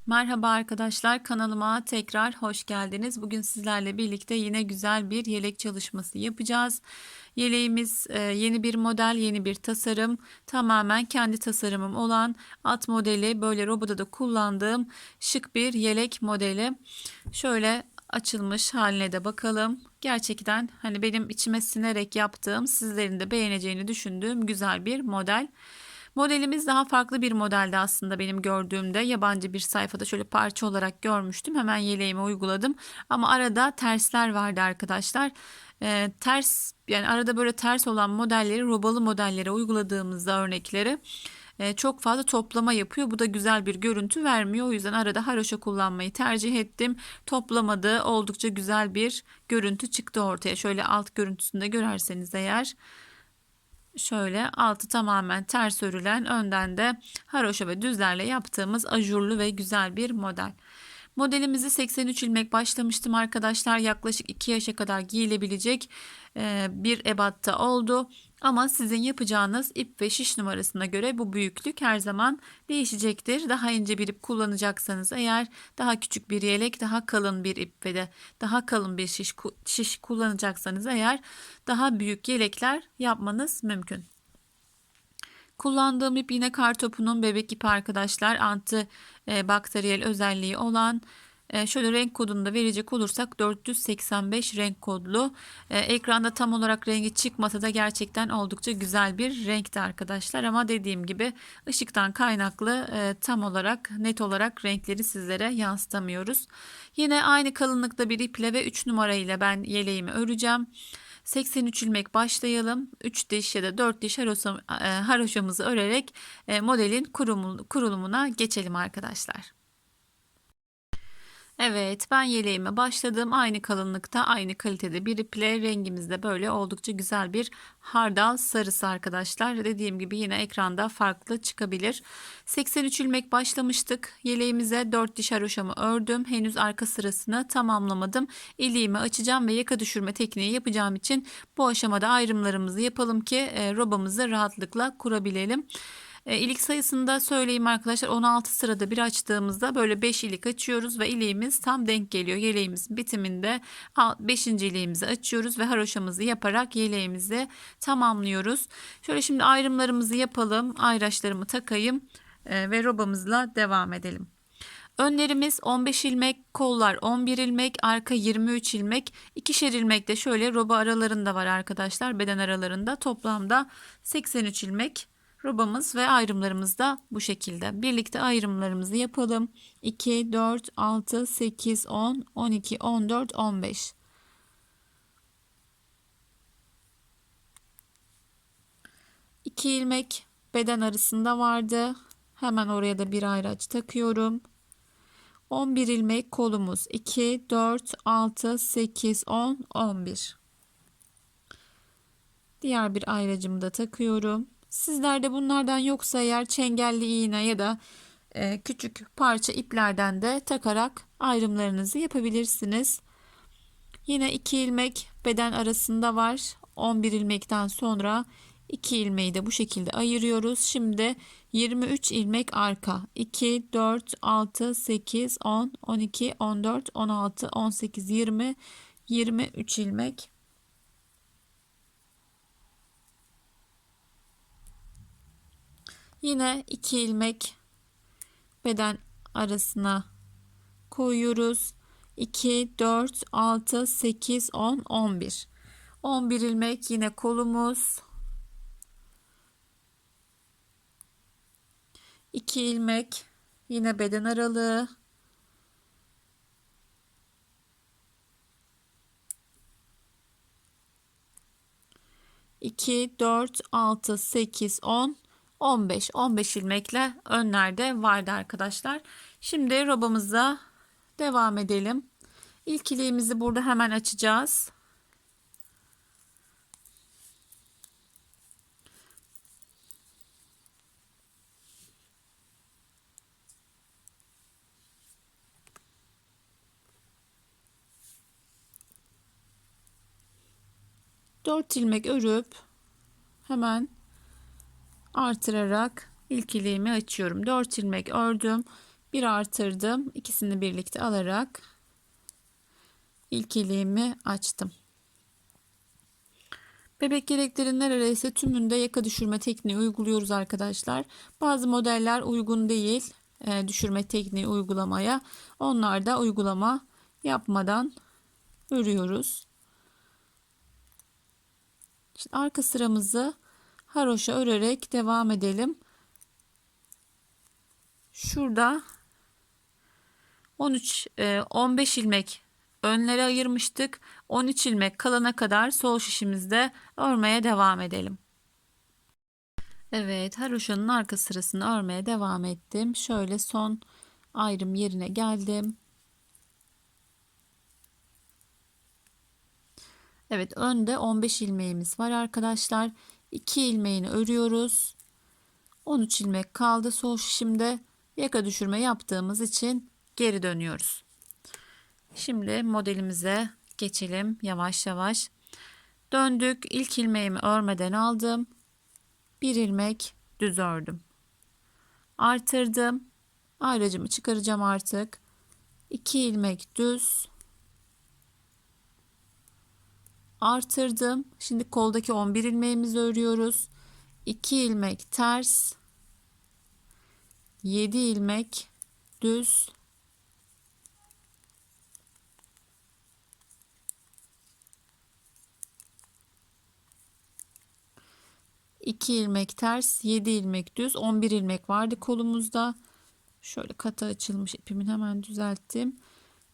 Merhaba arkadaşlar, kanalıma tekrar hoş geldiniz. Bugün sizlerle birlikte yine güzel bir yelek çalışması yapacağız. Yeleğimiz yeni bir model, yeni bir tasarım. Tamamen kendi tasarımım olan at modeli, böyle robada da kullandığım şık bir yelek modeli. Şöyle açılmış haline de bakalım. Gerçekten hani benim içime sinerek yaptığım, sizlerin de beğeneceğini düşündüğüm güzel bir model. Modelimiz daha farklı bir modelde aslında benim gördüğümde. Yabancı bir sayfada şöyle parça olarak görmüştüm. Hemen yeleğime uyguladım. Ama arada tersler vardı arkadaşlar. Ters, yani arada böyle ters olan modelleri robalı modellere uyguladığımızda örnekleri çok fazla toplama yapıyor. Bu da güzel bir görüntü vermiyor. O yüzden arada haroşa kullanmayı tercih ettim. Toplamadı. Oldukça güzel bir görüntü çıktı ortaya. Şöyle alt görüntüsünde görerseniz eğer. Şöyle altı tamamen ters örülen, önden de haroşa ve düzlerle yaptığımız ajurlu ve güzel bir model. Modelimizi 83 ilmek başlamıştım arkadaşlar. Yaklaşık 2 yaşa kadar giyilebilecek bir ebatta oldu. Ama sizin yapacağınız ip ve şiş numarasına göre bu büyüklük her zaman değişecektir. Daha ince bir ip kullanacaksanız eğer, daha küçük bir yelek, daha kalın bir ip ve de daha kalın bir şiş kullanacaksanız eğer, daha büyük yelekler yapmanız mümkün. Kullandığım ip yine kartopunun bebek ipi arkadaşlar. Anti bakteriyel özelliği olan, şöyle renk kodunu da verecek olursak 485 renk kodlu. Ekranda tam olarak rengi çıkmasa da gerçekten oldukça güzel bir renkti arkadaşlar. Ama dediğim gibi ışıktan kaynaklı tam olarak, net olarak renkleri sizlere yansıtamıyoruz. Yine aynı kalınlıkta bir iple ve 3 numara ile ben yeleğimi öreceğim. 83 ilmek başlayalım. 3 diş ya da 4 diş haroşamızı örerek modelin kurulumuna geçelim arkadaşlar. Evet, ben yeleğime başladım. Aynı kalınlıkta, aynı kalitede bir iple, rengimiz de böyle oldukça güzel bir hardal sarısı arkadaşlar. Dediğim gibi yine ekranda farklı çıkabilir. 83 ilmek başlamıştık. Yeleğimize 4 diş haroşamı ördüm. Henüz arka sırasını tamamlamadım. İliğimi açacağım ve yaka düşürme tekniği yapacağım için bu aşamada ayrımlarımızı yapalım ki robamızı rahatlıkla kurabilelim. İlik sayısını da söyleyeyim arkadaşlar. 16 sırada bir açtığımızda böyle 5 ilik açıyoruz ve iliğimiz tam denk geliyor. Yeleğimizin bitiminde 5. iliğimizi açıyoruz ve haroşamızı yaparak yeleğimizi tamamlıyoruz. Şöyle şimdi ayrımlarımızı yapalım. Ayraçlarımı takayım ve robamızla devam edelim. Önlerimiz 15 ilmek, kollar 11 ilmek, arka 23 ilmek, ikişer ilmek de şöyle roba aralarında var arkadaşlar. Beden aralarında toplamda 83 ilmek robamız ve ayrımlarımız da bu şekilde. Birlikte ayrımlarımızı yapalım. 2, 4, 6, 8, 10, 12, 14, 15. İki ilmek beden arasında vardı. Hemen oraya da bir ayraç takıyorum. 11 ilmek kolumuz 2, 4, 6, 8, 10, 11. Diğer bir ayracımı da takıyorum. Sizlerde bunlardan yoksa eğer çengelli iğne ya da küçük parça iplerden de takarak ayrımlarınızı yapabilirsiniz. Yine 2 ilmek beden arasında var. 11 ilmekten sonra 2 ilmeği de bu şekilde ayırıyoruz. Şimdi 23 ilmek arka. 2, 4, 6, 8, 10, 12, 14, 16, 18, 20, 23 ilmek. Yine 2 ilmek beden arasına koyuyoruz. 2, 4, 6, 8, 10, 11. 11 ilmek yine kolumuz. 2 ilmek yine beden aralığı. 2, 4, 6, 8, 10, 15. 15 ilmekle önlerde vardı arkadaşlar. Şimdi robamıza devam edelim. İlk iliğimizi burada hemen açacağız. Dört ilmek örüp hemen artırarak ilk iliğimi açıyorum. 4 ilmek ördüm. Bir artırdım. İkisini birlikte alarak ilk ilmeğimi açtım. Bebek yeleklerin neredeyse tümünde yaka düşürme tekniği uyguluyoruz arkadaşlar. Bazı modeller uygun değil düşürme tekniği uygulamaya. Onlarda uygulama yapmadan örüyoruz. Şimdi arka sıramızı haroşa örerek devam edelim. Şurada 15 ilmek önlere ayırmıştık. 13 ilmek kalana kadar sol şişimizde örmeye devam edelim. Evet, haroşanın arka sırasını örmeye devam ettim. Şöyle son ayrım yerine geldim. Evet, önde 15 ilmeğimiz var arkadaşlar. 2 ilmeğini örüyoruz. 13 ilmek kaldı sol şişimde. Yaka düşürme yaptığımız için geri dönüyoruz. Şimdi modelimize geçelim yavaş yavaş. Döndük. İlk ilmeğimi örmeden aldım. Bir ilmek düz ördüm. Artırdım. Ayracımı çıkaracağım artık. 2 ilmek düz. Artırdım. Şimdi koldaki 11 ilmeğimizi örüyoruz. 2 ilmek ters. 7 ilmek düz. 2 ilmek ters, 7 ilmek düz, 11 ilmek vardı kolumuzda. Şöyle katı açılmış ipimin hemen düzelttim.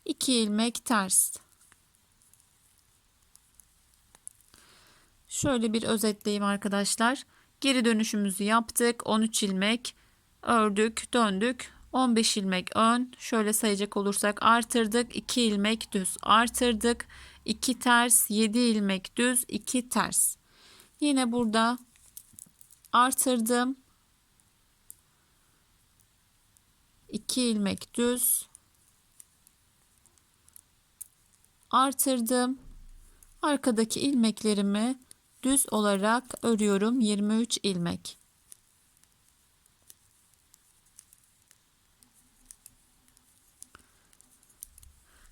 2 ilmek ters. Şöyle bir özetleyeyim arkadaşlar. Geri dönüşümüzü yaptık. 13 ilmek ördük, döndük. 15 ilmek ön. Şöyle sayacak olursak artırdık. 2 ilmek düz artırdık. 2 ters, 7 ilmek düz, 2 ters. Yine burada artırdım. 2 ilmek düz artırdım. Arkadaki ilmeklerimi düz olarak örüyorum. 23 ilmek.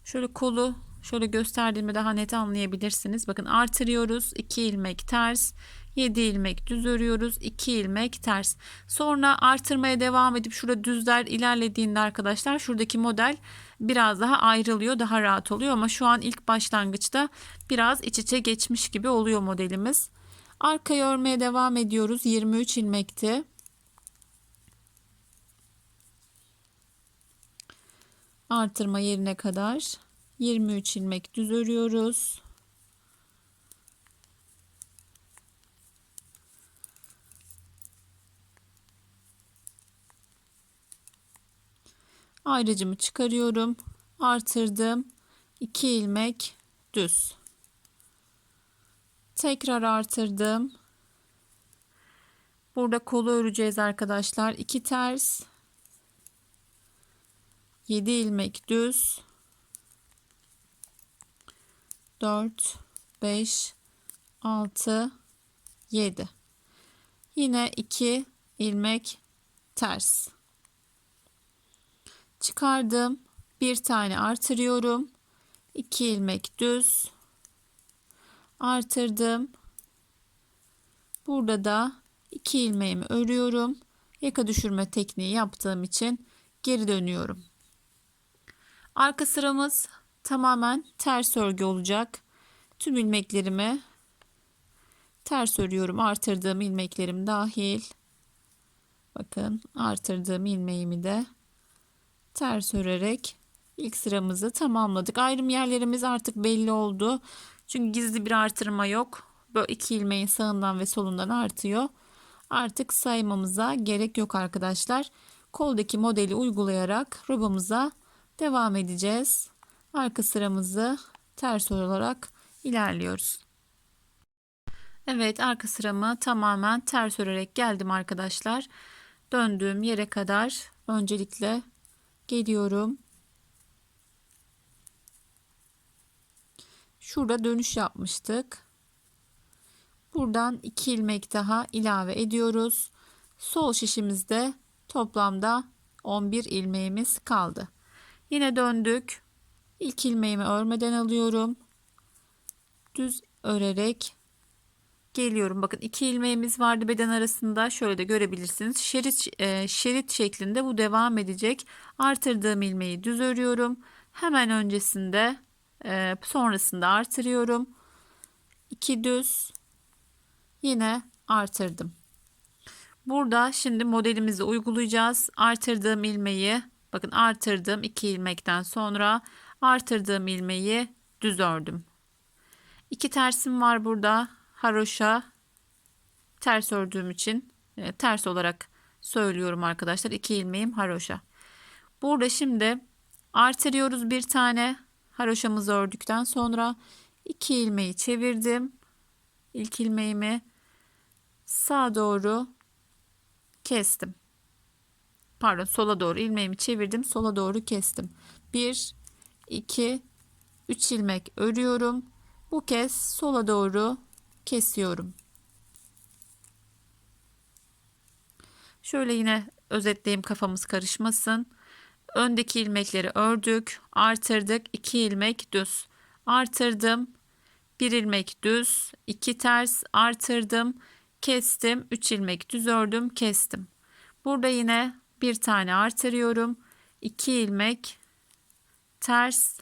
Şöyle kolu şöyle gösterdiğimde daha net anlayabilirsiniz. Bakın artırıyoruz. 2 ilmek ters. 7 ilmek düz örüyoruz. 2 ilmek ters. Sonra artırmaya devam edip şurada düzler ilerlediğinde arkadaşlar şuradaki model biraz daha ayrılıyor. Daha rahat oluyor ama şu an ilk başlangıçta biraz iç içe geçmiş gibi oluyor modelimiz. Arkayı örmeye devam ediyoruz. 23 ilmekti. Artırma yerine kadar 23 ilmek düz örüyoruz. Ayracımı çıkarıyorum. Artırdım. 2 ilmek düz. Tekrar artırdım. Burada kolu öreceğiz arkadaşlar. 2 ters. 7 ilmek düz. 4, 5, 6, 7. Yine 2 ilmek ters. Çıkardım. Bir tane artırıyorum. 2 ilmek düz. Artırdım. Burada da 2 ilmeğimi örüyorum. Yaka düşürme tekniği yaptığım için geri dönüyorum. Arka sıramız tamamen ters örgü olacak. Tüm ilmeklerimi ters örüyorum. Artırdığım ilmeklerim dahil. Bakın artırdığım ilmeğimi de ters örerek ilk sıramızı tamamladık. Ayrım yerlerimiz artık belli oldu. Çünkü gizli bir artırma yok. Böyle 2 ilmeğin sağından ve solundan artıyor. Artık saymamıza gerek yok arkadaşlar. Koldaki modeli uygulayarak robamıza devam edeceğiz. Arka sıramızı ters olarak ilerliyoruz. Evet, arka sıramı tamamen ters örerek geldim arkadaşlar. Döndüğüm yere kadar öncelikle geliyorum. Şurada dönüş yapmıştık. Buradan 2 ilmek daha ilave ediyoruz. Sol şişimizde toplamda 11 ilmeğimiz kaldı. Yine döndük. İlk ilmeğimi örmeden alıyorum. Düz örerek geliyorum. Bakın 2 ilmeğimiz vardı beden arasında. Şöyle de görebilirsiniz. Şerit şeklinde bu devam edecek. Artırdığım ilmeği düz örüyorum. Hemen öncesinde sonrasında artırıyorum. 2 düz, yine artırdım. Burada şimdi modelimizi uygulayacağız. Artırdığım ilmeği, bakın artırdığım 2 ilmekten sonra artırdığım ilmeği düz ördüm. 2 tersim var burada. Haroşa ters ördüğüm için ters olarak söylüyorum arkadaşlar. 2 ilmeğim haroşa. Burada şimdi artırıyoruz bir tane. Haroşamızı ördükten sonra 2 ilmeği çevirdim. İlk ilmeğimi sağa doğru kestim. Pardon, sola doğru ilmeğimi çevirdim. Sola doğru kestim. 1, 2, 3 ilmek örüyorum. Bu kez sola doğru kesiyorum. Şöyle yine özetleyeyim, kafamız karışmasın. Öndeki ilmekleri ördük, artırdık, 2 ilmek düz. Artırdım, 1 ilmek düz, 2 ters, artırdım, kestim, 3 ilmek düz ördüm, kestim. Burada yine bir tane artırıyorum. 2 ilmek ters,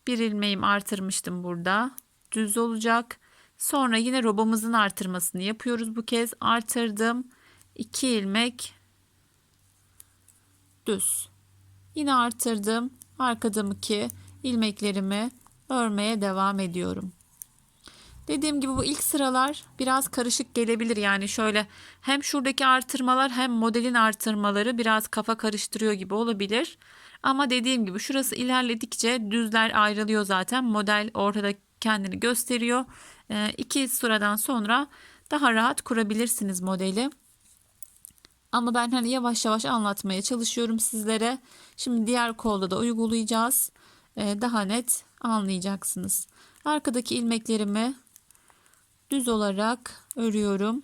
bir ilmeğim artırmıştım burada. Düz olacak. Sonra yine robamızın artırmasını yapıyoruz bu kez. Artırdım. 2 ilmek düz. Yine artırdım. Arkadaki ilmeklerimi örmeye devam ediyorum. Dediğim gibi bu ilk sıralar biraz karışık gelebilir. Yani şöyle hem şuradaki artırmalar hem modelin artırmaları biraz kafa karıştırıyor gibi olabilir. Ama dediğim gibi şurası ilerledikçe düzler ayrılıyor zaten. Model ortada kendini gösteriyor. 2 sıradan sonra daha rahat kurabilirsiniz modeli. Ama ben hani yavaş yavaş anlatmaya çalışıyorum sizlere. Şimdi diğer kolda da uygulayacağız. Daha net anlayacaksınız. Arkadaki ilmeklerimi düz olarak örüyorum.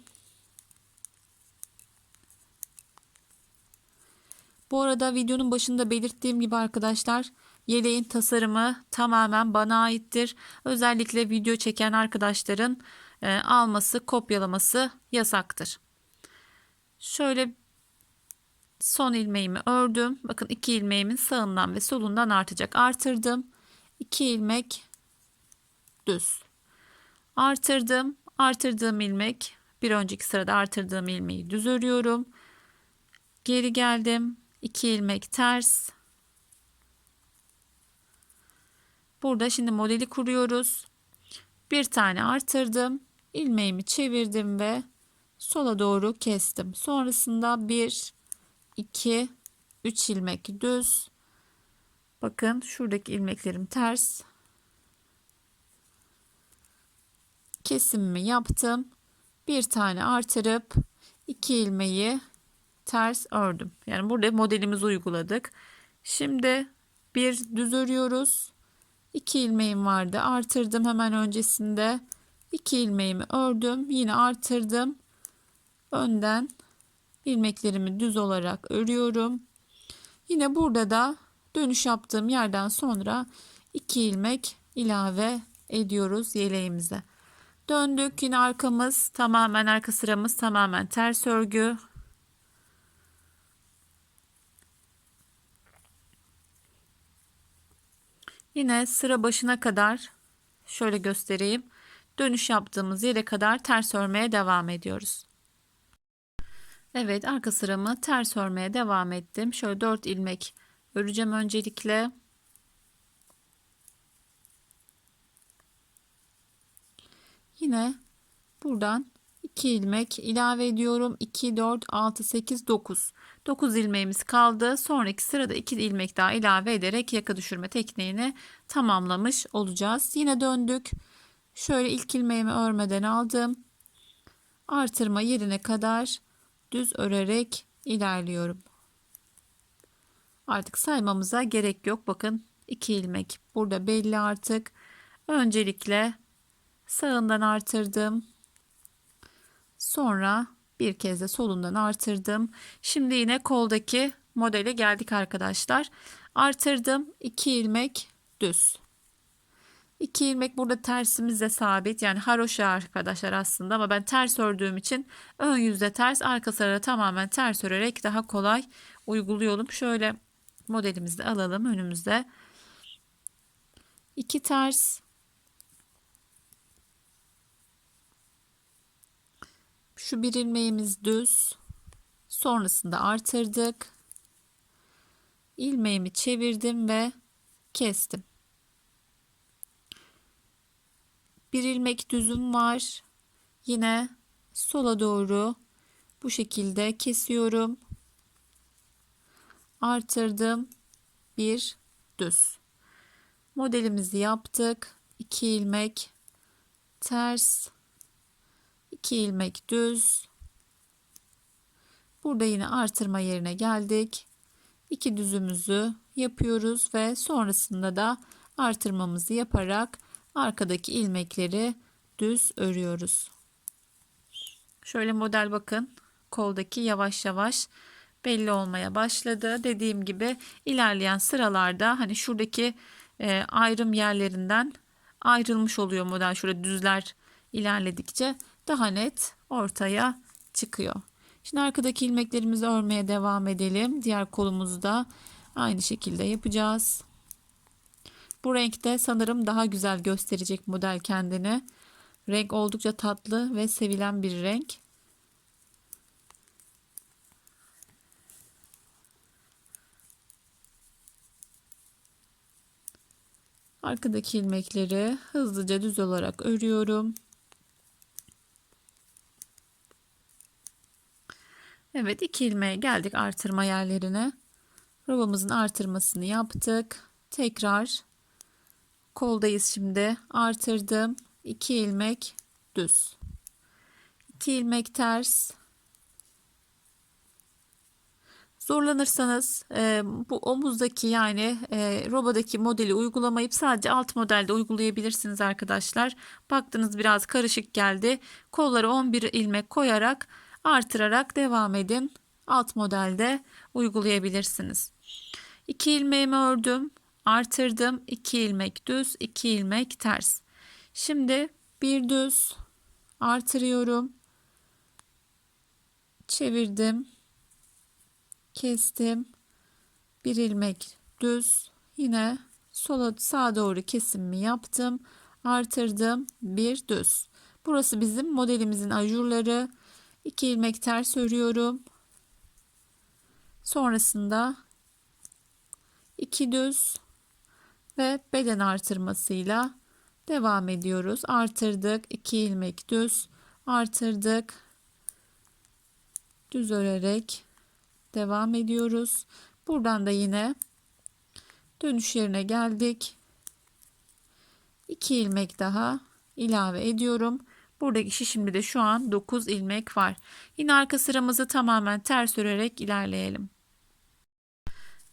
Bu arada videonun başında belirttiğim gibi arkadaşlar, yeleğin tasarımı tamamen bana aittir. Özellikle video çeken arkadaşların alması, kopyalaması yasaktır. Şöyle son ilmeğimi ördüm. Bakın 2 ilmeğimin sağından ve solundan artacak. Artırdım. 2 ilmek düz. Artırdım. Artırdığım ilmek, bir önceki sırada artırdığım ilmeği düz örüyorum. Geri geldim. 2 ilmek ters. Burada şimdi modeli kuruyoruz. Bir tane artırdım. İlmeğimi çevirdim ve sola doğru kestim. Sonrasında 1, 2, 3 ilmek düz. Bakın şuradaki ilmeklerim ters. Kesimimi yaptım. Bir tane artırıp 2 ilmeği ters ördüm. Yani burada modelimizi uyguladık. Şimdi bir düz örüyoruz. 2 ilmeğim vardı. Artırdım hemen öncesinde. 2 ilmeğimi ördüm. Yine artırdım. Önden ilmeklerimi düz olarak örüyorum. Yine burada da dönüş yaptığım yerden sonra 2 ilmek ilave ediyoruz yeleğimize. Döndük. Yine arkamız tamamen, arka sıramız tamamen ters örgü. Yine sıra başına kadar şöyle göstereyim. Dönüş yaptığımız yere kadar ters örmeye devam ediyoruz. Evet, arka sıramı ters örmeye devam ettim. Şöyle 4 ilmek öreceğim öncelikle. Yine buradan 2 ilmek ilave ediyorum. 2, 4, 6, 8, 9. 9 ilmeğimiz kaldı. Sonraki sırada 2 ilmek daha ilave ederek yaka düşürme tekniğini tamamlamış olacağız. Yine döndük. Şöyle ilk ilmeğimi örmeden aldım. Artırma yerine kadar düz örerek ilerliyorum. Artık saymamıza gerek yok. Bakın 2 ilmek burada belli artık. Öncelikle sağından artırdım. Sonra bir kez de solundan artırdım. Şimdi yine koldaki modele geldik arkadaşlar. Artırdım, 2 ilmek düz. 2 ilmek burada tersimizde sabit, yani haroşa arkadaşlar aslında, ama ben ters ördüğüm için ön yüzde ters, arka sıra tamamen ters örerek daha kolay uyguluyorum. Şöyle modelimizi de alalım önümüzde. 2 ters, şu bir ilmeğimiz düz, sonrasında artırdık, ilmeğimi çevirdim ve kestim. Bir ilmek düzüm var, yine sola doğru bu şekilde kesiyorum, artırdım, bir düz. Modelimizi yaptık. 2 ilmek ters, 2 ilmek düz. Burada yine artırma yerine geldik. 2 düzümüzü yapıyoruz ve sonrasında da artırmamızı yaparak arkadaki ilmekleri düz örüyoruz. Şöyle model bakın, koldaki yavaş yavaş belli olmaya başladı. Dediğim gibi ilerleyen sıralarda hani şuradaki ayrım yerlerinden ayrılmış oluyor model. Şurada düzler ilerledikçe daha net ortaya çıkıyor. Şimdi arkadaki ilmeklerimizi örmeye devam edelim. Diğer kolumuzu da aynı şekilde yapacağız. Bu renkte sanırım daha güzel gösterecek model kendini. Renk oldukça tatlı ve sevilen bir renk. Arkadaki ilmekleri hızlıca düz olarak örüyorum. Evet, 2 ilmeğe geldik artırma yerlerine. Robamızın artırmasını yaptık. Tekrar koldayız şimdi. Artırdım. 2 ilmek düz. 2 ilmek ters. Zorlanırsanız bu omuzdaki yani robadaki modeli uygulamayıp sadece alt modelde uygulayabilirsiniz arkadaşlar. Baktınız biraz karışık geldi. Kolları 11 ilmek koyarak artırarak devam edin. Alt modelde uygulayabilirsiniz. 2 ilmeğimi ördüm. Artırdım. 2 ilmek düz, 2 ilmek ters. Şimdi bir düz artırıyorum. Çevirdim. Kestim, bir ilmek düz, yine sola sağa doğru kesimimi yaptım, artırdım, bir düz. Burası bizim modelimizin ajurları. 2 ilmek ters örüyorum, sonrasında 2 düz ve beden artırmasıyla devam ediyoruz. Artırdık, 2 ilmek düz, artırdık, düz örerek devam ediyoruz. Buradan da yine dönüş yerine geldik. 2 ilmek daha ilave ediyorum. Buradaki şişimde de şu an 9 ilmek var. Yine arka sıramızı tamamen ters örerek ilerleyelim.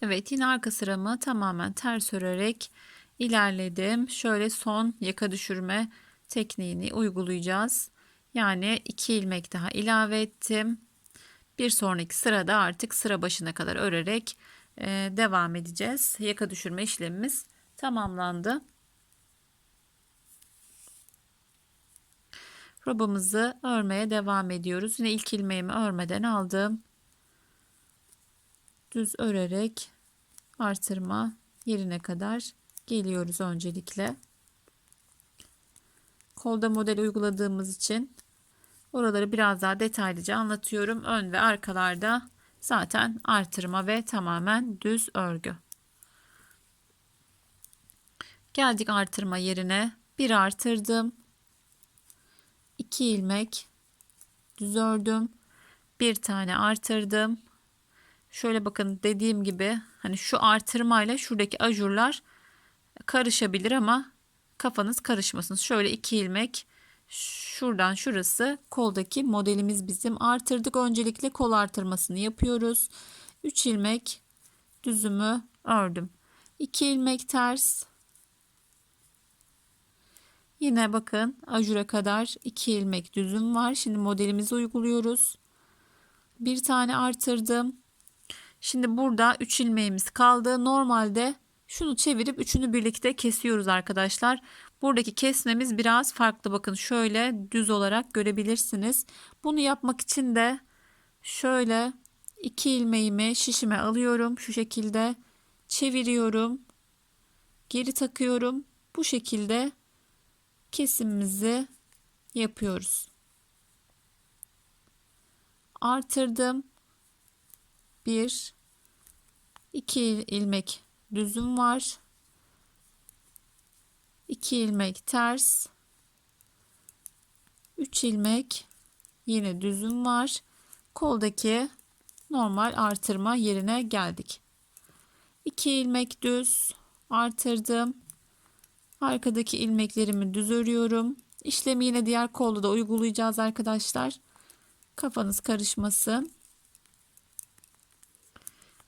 Evet, yine arka sıramı tamamen ters örerek ilerledim. Şöyle son yaka düşürme tekniğini uygulayacağız. Yani 2 ilmek daha ilave ettim. Bir sonraki sırada artık sıra başına kadar örerek devam edeceğiz. Yaka düşürme işlemimiz tamamlandı. Robamızı örmeye devam ediyoruz. Yine ilk ilmeğimi örmeden aldım. Düz örerek artırma yerine kadar geliyoruz öncelikle. Kolda model uyguladığımız için oraları biraz daha detaylıca anlatıyorum. Ön ve arkalarda zaten artırma ve tamamen düz örgü. Geldik artırma yerine. Bir artırdım. 2 ilmek düz ördüm. Bir tane artırdım. Şöyle bakın, dediğim gibi hani şu artırmayla şuradaki ajurlar karışabilir ama kafanız karışmasın. Şöyle 2 ilmek şuradan şurası koldaki modelimiz bizim. Artırdık, öncelikle kol artırmasını yapıyoruz. 3 ilmek düzümü ördüm. 2 ilmek ters. Yine bakın ajura kadar 2 ilmek düzüm var. Şimdi modelimizi uyguluyoruz. Bir tane artırdım. Şimdi burada 3 ilmeğimiz kaldı. Normalde şunu çevirip üçünü birlikte kesiyoruz arkadaşlar. Buradaki kesmemiz biraz farklı. Bakın şöyle düz olarak görebilirsiniz. Bunu yapmak için de şöyle 2 ilmeğimi şişime alıyorum. Şu şekilde çeviriyorum. Geri takıyorum. Bu şekilde kesimimizi yapıyoruz. Artırdım. 1 2 ilmek düzüm var. 2 ilmek ters. 3 ilmek yine düzüm var. Koldaki normal artırma yerine geldik. 2 ilmek düz artırdım. Arkadaki ilmeklerimi düz örüyorum. İşlemi yine diğer kolda da uygulayacağız arkadaşlar. Kafanız karışmasın.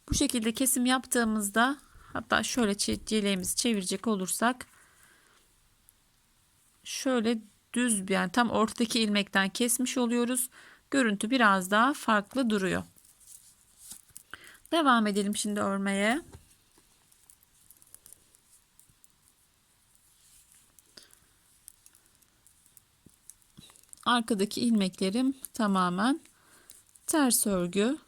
Bu şekilde kesim yaptığımızda, hatta şöyle yeleğimizi çevirecek olursak şöyle düz, yani tam ortadaki ilmekten kesmiş oluyoruz. Görüntü biraz daha farklı duruyor. Devam edelim şimdi örmeye. Arkadaki ilmeklerim tamamen ters örgü.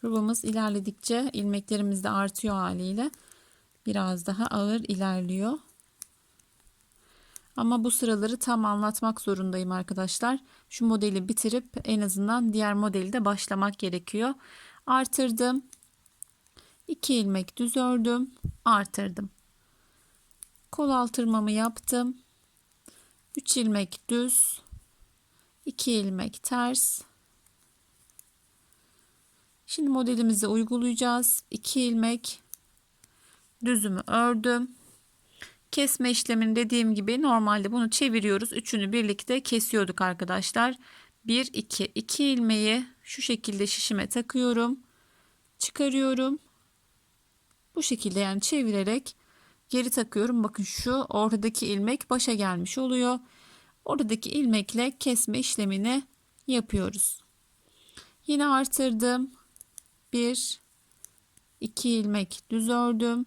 Rubamız ilerledikçe ilmeklerimiz de artıyor, haliyle biraz daha ağır ilerliyor. Ama bu sıraları tam anlatmak zorundayım arkadaşlar. Şu modeli bitirip en azından diğer modeli de başlamak gerekiyor. Artırdım. 2 ilmek düz ördüm. Artırdım. Kol artırmamı yaptım. 3 ilmek düz. 2 ilmek ters. Şimdi modelimizi uygulayacağız. 2 ilmek düzümü ördüm. Kesme işlemini dediğim gibi normalde bunu çeviriyoruz. Üçünü birlikte kesiyorduk arkadaşlar. 1 2 2 ilmeği şu şekilde şişime takıyorum. Çıkarıyorum. Bu şekilde, yani çevirerek geri takıyorum. Bakın şu ortadaki ilmek başa gelmiş oluyor. Oradaki ilmekle kesme işlemini yapıyoruz. Yine artırdım. 1 2 ilmek düz ördüm.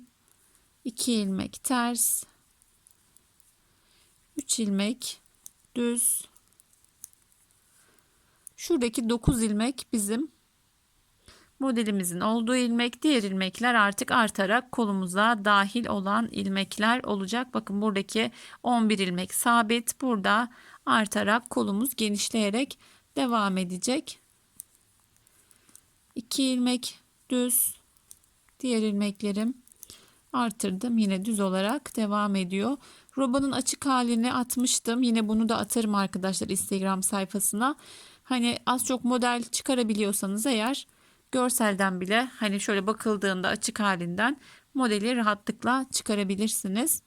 2 ilmek ters. 3 ilmek düz. Şuradaki 9 ilmek bizim modelimizin olduğu ilmek. Diğer ilmekler artık artarak kolumuza dahil olan ilmekler olacak. Bakın buradaki 11 ilmek sabit. Burada artarak kolumuz genişleyerek devam edecek. 2 ilmek düz. Diğer ilmeklerim artırdım. Yine düz olarak devam ediyor. Robanın açık halini atmıştım. Yine bunu da atarım arkadaşlar Instagram sayfasına. Hani az çok model çıkarabiliyorsanız eğer, görselden bile hani şöyle bakıldığında açık halinden modeli rahatlıkla çıkarabilirsiniz.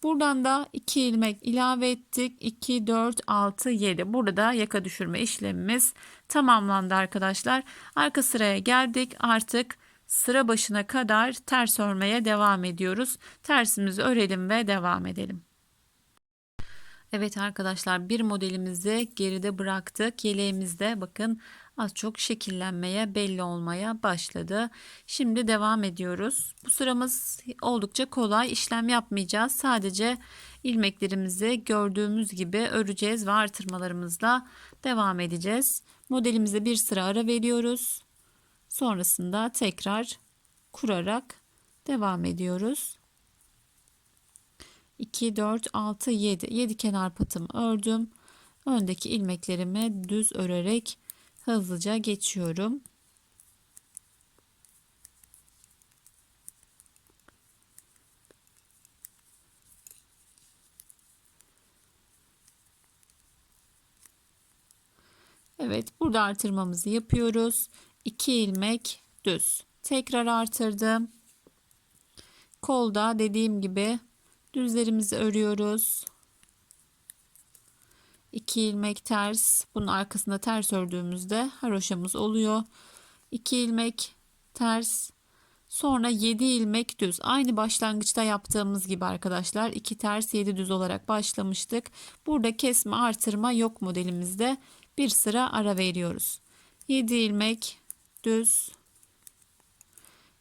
Buradan da 2 ilmek ilave ettik. 2, 4, 6, 7. Burada da yaka düşürme işlemimiz tamamlandı arkadaşlar. Arka sıraya geldik. Artık sıra başına kadar ters örmeye devam ediyoruz. Tersimizi örelim ve devam edelim. Evet arkadaşlar, bir modelimizi geride bıraktık. Yeleğimizde bakın az çok şekillenmeye, belli olmaya başladı. Şimdi devam ediyoruz. Bu sıramız oldukça kolay. İşlem yapmayacağız. Sadece ilmeklerimizi gördüğümüz gibi öreceğiz ve artırmalarımızla devam edeceğiz. Modelimize bir sıra ara veriyoruz. Sonrasında tekrar kurarak devam ediyoruz. 2, 4, 6, 7. 7 kenar patımı ördüm. Öndeki ilmeklerimi düz örerek hızlıca geçiyorum. Evet, burada artırmamızı yapıyoruz. 2 ilmek düz. Tekrar artırdım. Kolda dediğim gibi düzlerimizi örüyoruz. 2 ilmek ters. Bunun arkasında ters ördüğümüzde haroşamız oluyor. 2 ilmek ters, sonra 7 ilmek düz. Aynı başlangıçta yaptığımız gibi arkadaşlar 2 ters 7 düz olarak başlamıştık. Burada kesme artırma yok modelimizde. Bir sıra ara veriyoruz. 7 ilmek düz,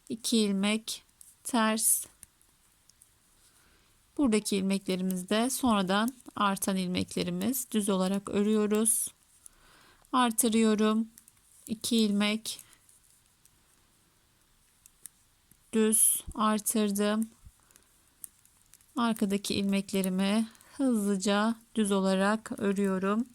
2 ilmek ters. Buradaki ilmeklerimizde sonradan artan ilmeklerimiz, düz olarak örüyoruz. Artırıyorum. 2 ilmek düz artırdım. Arkadaki ilmeklerimi hızlıca düz olarak örüyorum.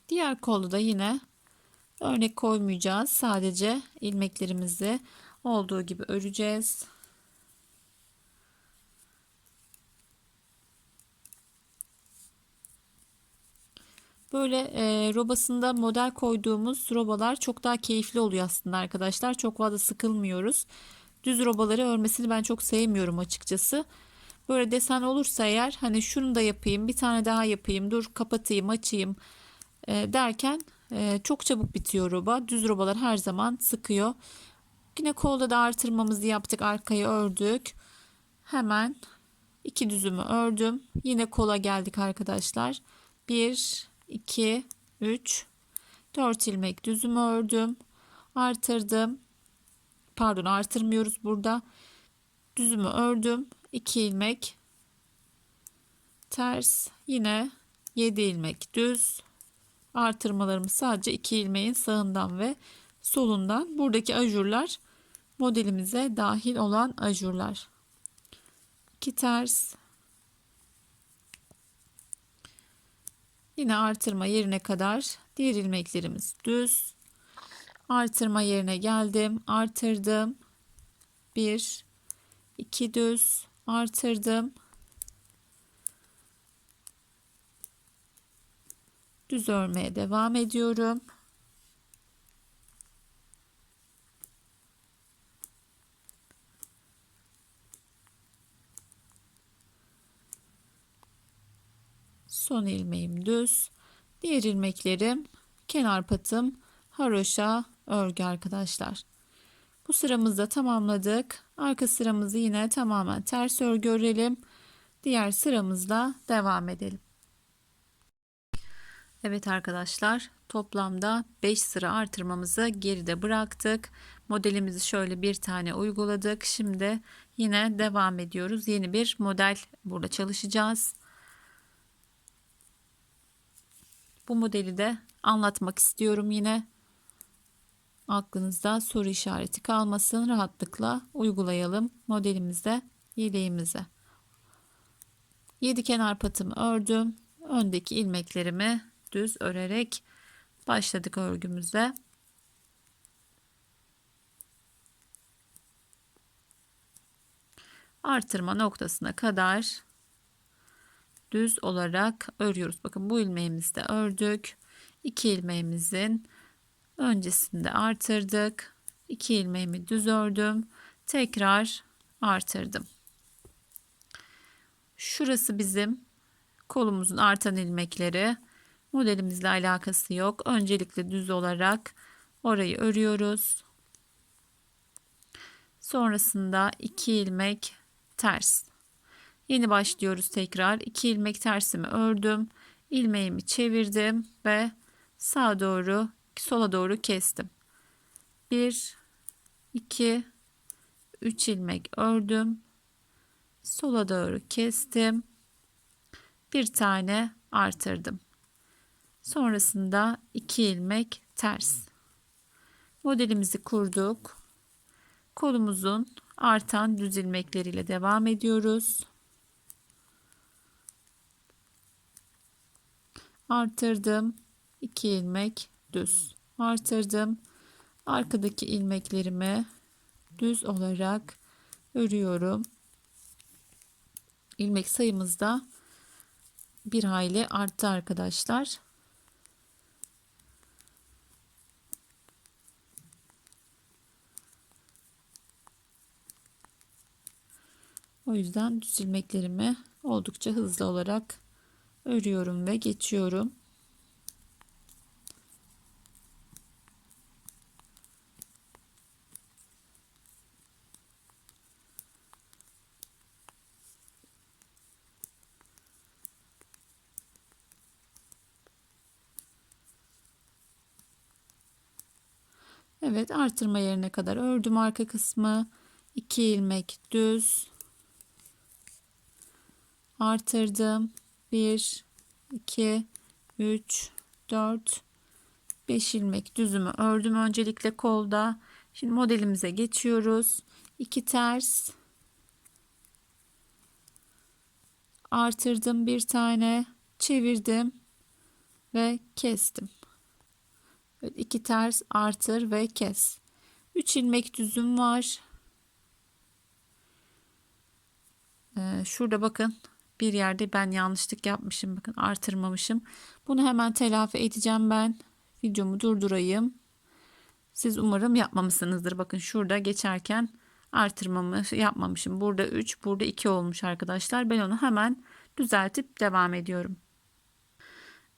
Diğer kolu da yine örnek koymayacağız. Sadece ilmeklerimizi olduğu gibi öreceğiz. Böyle robasında model koyduğumuz robalar çok daha keyifli oluyor aslında arkadaşlar. Çok fazla sıkılmıyoruz. Düz robaları örmesini ben çok sevmiyorum açıkçası. Böyle desen olursa eğer hani şunu da yapayım, bir tane daha yapayım, dur kapatayım, açayım derken çok çabuk bitiyor roba. Düz robalar her zaman sıkıyor. Yine kolda da artırmamızı yaptık, arkayı ördük. Hemen iki düzümü ördüm. Yine kola geldik arkadaşlar. 1 2 3 4 ilmek düzümü ördüm. Artırdım. Pardon, artırmıyoruz burada. Düzümü ördüm. 2 ilmek ters, yine 7 ilmek düz. Artırmalarımız sadece 2 ilmeğin sağından ve solundan. Buradaki ajurlar modelimize dahil olan ajurlar. 2 ters, yine artırma yerine kadar diğer ilmeklerimiz düz. Artırma yerine geldim, artırdım. 1 2 düz artırdım. Düz örmeye devam ediyorum. Son ilmeğim düz. Diğer ilmeklerim kenar patım, haroşa örgü arkadaşlar. Bu sıramızda tamamladık. Arka sıramızı yine tamamen ters örgü örelim. Diğer sıramızda devam edelim. Evet arkadaşlar, toplamda 5 sıra artırmamızı geride bıraktık. Modelimizi şöyle bir tane uyguladık. Şimdi yine devam ediyoruz. Yeni bir model burada çalışacağız. Bu modeli de anlatmak istiyorum yine. Aklınızda soru işareti kalmasın. Rahatlıkla uygulayalım modelimizde, yeleğimize. 7 kenar patımı ördüm. Öndeki ilmeklerimi düz örerek başladık örgümüze. Artırma noktasına kadar düz olarak örüyoruz. Bakın bu ilmeğimizi de ördük. 2 ilmeğimizin öncesinde artırdık. 2 ilmeğimi düz ördüm. Tekrar artırdım. Şurası bizim kolumuzun artan ilmekleri. Modelimizle alakası yok. Öncelikle düz olarak orayı örüyoruz. Sonrasında 2 ilmek ters. Yeni başlıyoruz tekrar. 2 ilmek tersimi ördüm. İlmeğimi çevirdim ve sağa doğru, sola doğru kestim. 1 2 3 ilmek ördüm. Sola doğru kestim. Bir tane artırdım. Sonrasında 2 ilmek ters. Modelimizi kurduk. Kolumuzun artan düz ilmekleriyle devam ediyoruz. Artırdım. 2 ilmek düz. Artırdım. Arkadaki ilmeklerimi düz olarak örüyorum. İlmek sayımızda bir hayli arttı arkadaşlar. O yüzden düz ilmeklerimi oldukça hızlı olarak örüyorum ve geçiyorum. Evet, artırma yerine kadar ördüm arka kısmı. 2 ilmek düz artırdım. 1 2 3 4 5 ilmek düzümü ördüm öncelikle kolda. Şimdi modelimize geçiyoruz. 2 ters artırdım, bir tane çevirdim ve kestim. Evet, 2 ters artır ve kes. 3 ilmek düzüm var. Şurada bakın, bir yerde ben yanlışlık yapmışım, bakın artırmamışım. Bunu hemen telafi edeceğim. Ben videomu durdurayım. Siz umarım yapmamışsınızdır. Bakın şurada geçerken artırmamı yapmamışım. Burada 3, burada 2 olmuş arkadaşlar. Ben onu hemen düzeltip devam ediyorum.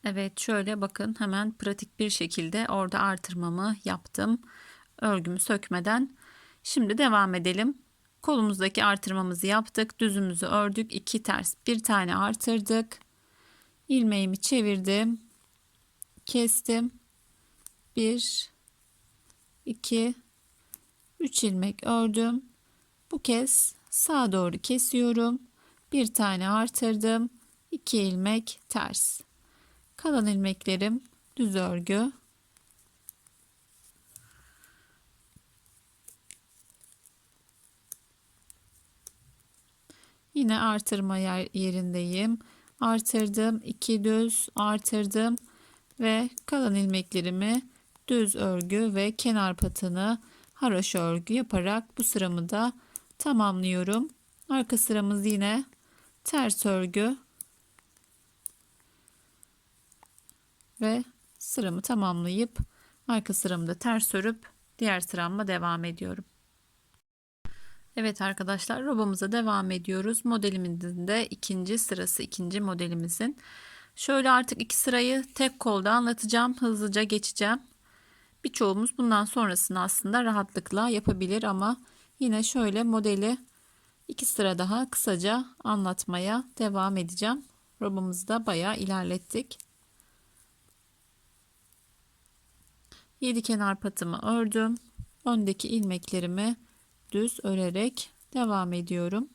Evet, şöyle bakın, hemen pratik bir şekilde orada artırmamı yaptım. Örgümü sökmeden. Şimdi devam edelim. Kolumuzdaki artırmamızı yaptık. Düzümüzü ördük. 2 ters, bir tane artırdık. İlmeğimi çevirdim. Kestim. 1 2 3 ilmek ördüm. Bu kez sağa doğru kesiyorum. Bir tane artırdım. 2 ilmek ters. Kalan ilmeklerim düz örgü. Yine artırma yerindeyim. Artırdım, 2 düz artırdım ve kalan ilmeklerimi düz örgü ve kenar patını haroşa örgü yaparak bu sıramı da tamamlıyorum. Arka sıramız yine ters örgü ve sıramı tamamlayıp arka sıramı da ters örüp diğer sıramla devam ediyorum. Evet arkadaşlar, robamıza devam ediyoruz. Modelimizin de ikinci sırası, ikinci modelimizin. Şöyle artık iki sırayı tek kolda anlatacağım. Hızlıca geçeceğim. Birçoğumuz bundan sonrasını aslında rahatlıkla yapabilir ama yine şöyle modeli iki sıra daha kısaca anlatmaya devam edeceğim. Robamızı da bayağı ilerlettik. 7 kenar patımı ördüm. Öndeki ilmeklerimi düz örerek devam ediyorum.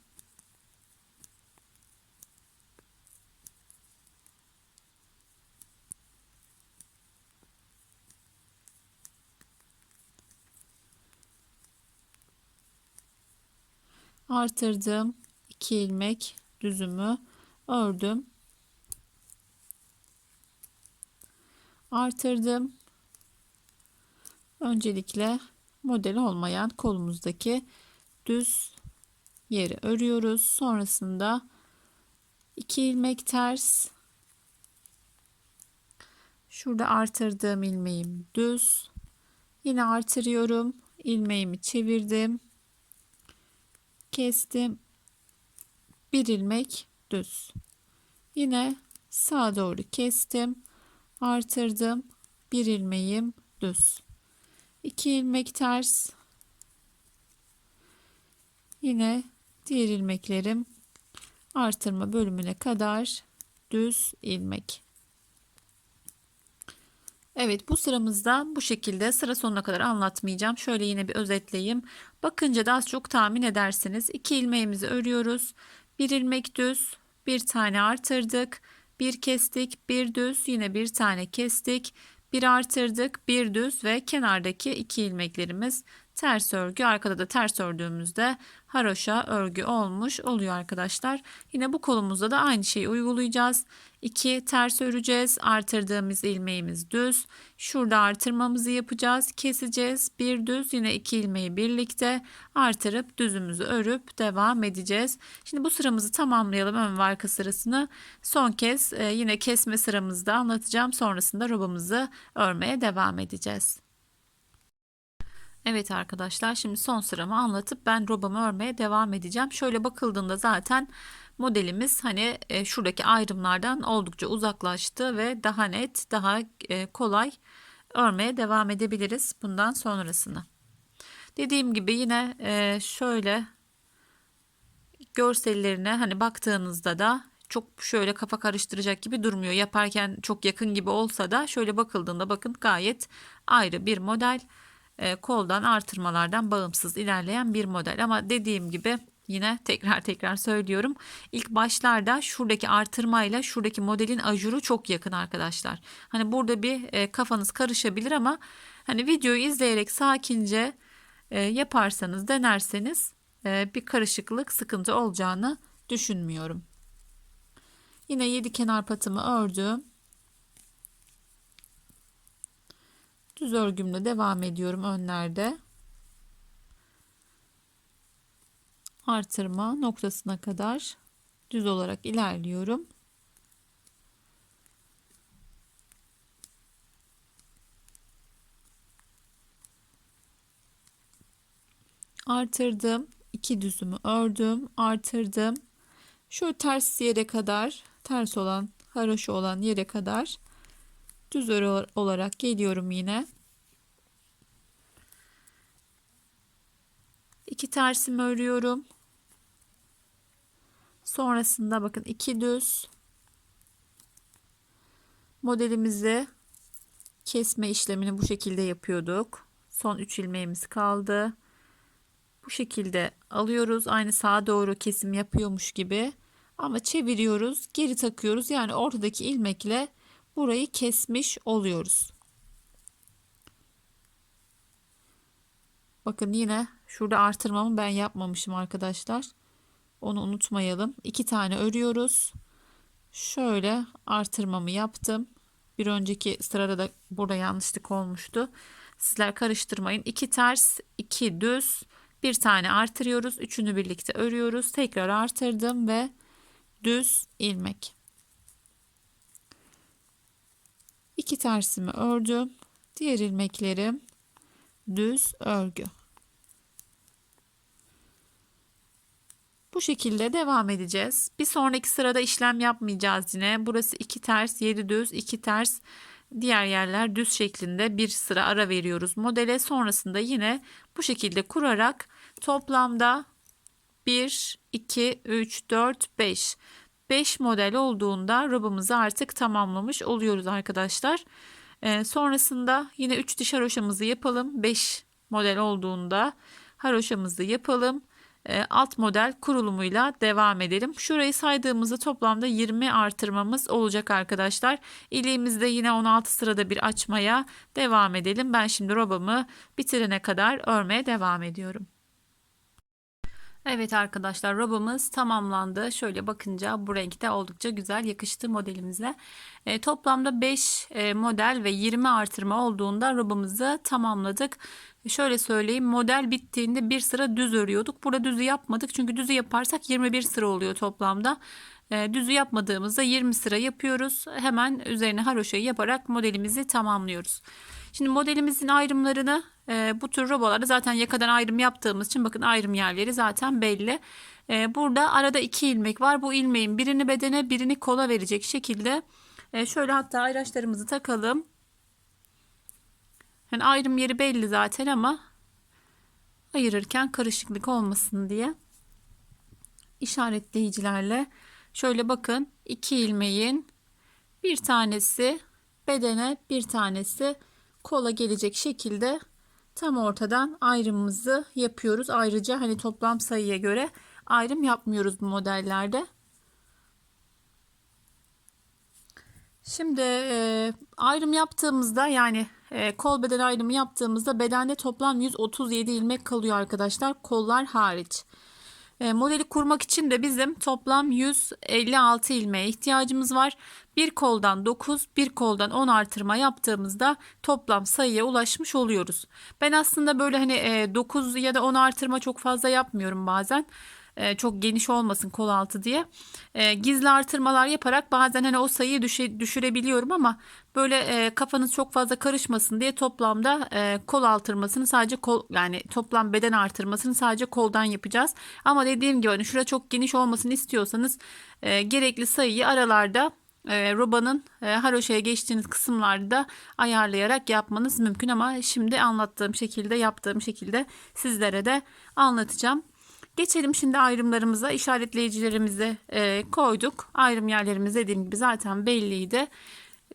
Artırdım, 2 ilmek düzümü ördüm. Artırdım. Öncelikle model olmayan kolumuzdaki düz yeri örüyoruz. Sonrasında 2 ilmek ters. Şurada artırdığım ilmeğim düz. Yine artırıyorum. İlmeğimi çevirdim. Kestim. Bir ilmek düz. Yine sağa doğru kestim. Artırdım. Bir ilmeğim düz. 2 ilmek ters. Yine diğer ilmeklerim artırma bölümüne kadar düz ilmek. Evet, bu sıramızda bu şekilde, sıra sonuna kadar anlatmayacağım. Şöyle yine bir özetleyeyim. Bakınca da az çok tahmin edersiniz. 2 ilmeğimizi örüyoruz. Bir ilmek düz, bir tane artırdık, bir kestik, bir düz, yine bir tane kestik, bir artırdık, bir düz ve kenardaki 2 ilmeklerimiz ters örgü. Arkada da ters ördüğümüzde haroşa örgü olmuş oluyor arkadaşlar. Yine bu kolumuzda da aynı şeyi uygulayacağız. 2 ters öreceğiz. Artırdığımız ilmeğimiz düz. Şurada artırmamızı yapacağız. Keseceğiz. Bir düz, yine 2 ilmeği birlikte artırıp düzümüzü örüp devam edeceğiz. Şimdi bu sıramızı tamamlayalım, ön ve arka sırasını. Son kez yine kesme sıramızda anlatacağım. Sonrasında robamızı örmeye devam edeceğiz. Evet arkadaşlar, şimdi son sıramı anlatıp ben robamı örmeye devam edeceğim. Şöyle bakıldığında zaten modelimiz hani şuradaki ayrımlardan oldukça uzaklaştı ve daha net, daha kolay örmeye devam edebiliriz bundan sonrasını. Dediğim gibi yine şöyle görsellerine hani baktığınızda da çok şöyle kafa karıştıracak gibi durmuyor. Yaparken çok yakın gibi olsa da şöyle bakıldığında bakın gayet ayrı bir model. Koldan artırmalardan bağımsız ilerleyen bir model. Ama dediğim gibi yine tekrar söylüyorum. İlk başlarda şuradaki artırmayla şuradaki modelin ajuru çok yakın arkadaşlar. Hani burada bir kafanız karışabilir ama hani videoyu izleyerek sakince yaparsanız, denerseniz bir karışıklık, sıkıntı olacağını düşünmüyorum. Yine 7 kenar patımı ördüm. Düz örgümle devam ediyorum önlerde. Artırma noktasına kadar düz olarak ilerliyorum. Artırdım. 2 düzümü ördüm. Artırdım. Şu ters yere kadar, ters olan, haroşa olan yere kadar düz örü olarak geliyorum yine. 2 tersimi örüyorum. Sonrasında bakın 2 düz. Modelimizi kesme işlemini bu şekilde yapıyorduk. Son 3 ilmeğimiz kaldı. Bu şekilde alıyoruz. Aynı sağa doğru kesim yapıyormuş gibi. Ama çeviriyoruz. Geri takıyoruz. Yani ortadaki ilmekle burayı kesmiş oluyoruz. Bakın yine şurada artırmamı ben yapmamışım arkadaşlar. Onu unutmayalım. 2 tane örüyoruz. Şöyle artırmamı yaptım. Bir önceki sırada da burada yanlışlık olmuştu. Sizler karıştırmayın. 2 ters, 2 düz, bir tane artırıyoruz. Üçünü birlikte örüyoruz. Tekrar artırdım ve düz ilmek. 2 tersimi ördüm. Diğer ilmeklerim düz örgü. Bu şekilde devam edeceğiz. Bir sonraki sırada işlem yapmayacağız yine. Burası 2 ters, 7 düz, 2 ters. Diğer yerler düz şeklinde bir sıra ara veriyoruz modele. Sonrasında yine bu şekilde kurarak toplamda 1, 2, 3, 4, 5. 5 model olduğunda robamızı artık tamamlamış oluyoruz arkadaşlar. Sonrasında yine 3 diş haroşamızı yapalım. 5 model olduğunda haroşamızı yapalım. Alt model kurulumuyla devam edelim. Şurayı saydığımızda toplamda 20 artırmamız olacak arkadaşlar. İliğimizde yine 16 sırada bir açmaya devam edelim. Ben şimdi robamı bitirene kadar örmeye devam ediyorum. Evet arkadaşlar, robamız tamamlandı. Şöyle bakınca bu renkte oldukça güzel yakıştı modelimize. Toplamda 5 model ve 20 artırma olduğunda robamızı tamamladık. Şöyle söyleyeyim, model bittiğinde bir sıra düz örüyorduk. Burada düzü yapmadık çünkü düzü yaparsak 21 sıra oluyor toplamda. Düzü yapmadığımızda 20 sıra yapıyoruz. Hemen üzerine haroşayı yaparak modelimizi tamamlıyoruz. Şimdi modelimizin ayrımlarını bu tür robolarda zaten yakadan ayrım yaptığımız için bakın ayrım yerleri zaten belli. Burada arada 2 ilmek var. Bu ilmeğin birini bedene, birini kola verecek şekilde şöyle hatta ayraçlarımızı takalım. Yani ayrım yeri belli zaten ama ayırırken karışıklık olmasın diye işaretleyicilerle şöyle bakın, 2 ilmeğin bir tanesi bedene, bir tanesi kola gelecek şekilde tam ortadan ayrımımızı yapıyoruz. Ayrıca hani toplam sayıya göre ayrım yapmıyoruz bu modellerde. Şimdi ayrım yaptığımızda yani kol beden ayrımı yaptığımızda bedende toplam 137 ilmek kalıyor arkadaşlar, kollar hariç. Modeli kurmak için de bizim toplam 156 ilmeğe ihtiyacımız var. Bir koldan 9, bir koldan 10 artırma yaptığımızda toplam sayıya ulaşmış oluyoruz. Ben aslında böyle hani 9 ya da 10 artırma çok fazla yapmıyorum bazen. Çok geniş olmasın kol altı diye. Gizli artırmalar yaparak bazen hani o sayıyı düşürebiliyorum ama böyle kafanız çok fazla karışmasın diye toplamda kol artırmasını sadece kol, yani toplam beden artırmasını sadece koldan yapacağız. Ama dediğim gibi hani şura çok geniş olmasını istiyorsanız gerekli sayıyı aralarda robanın haroşaya geçtiğiniz kısımlarda ayarlayarak yapmanız mümkün ama şimdi anlattığım şekilde, yaptığım şekilde sizlere de anlatacağım. Geçelim şimdi ayrımlarımıza. İşaretleyicilerimizi koyduk. Ayrım yerlerimiz dediğim gibi zaten belliydi.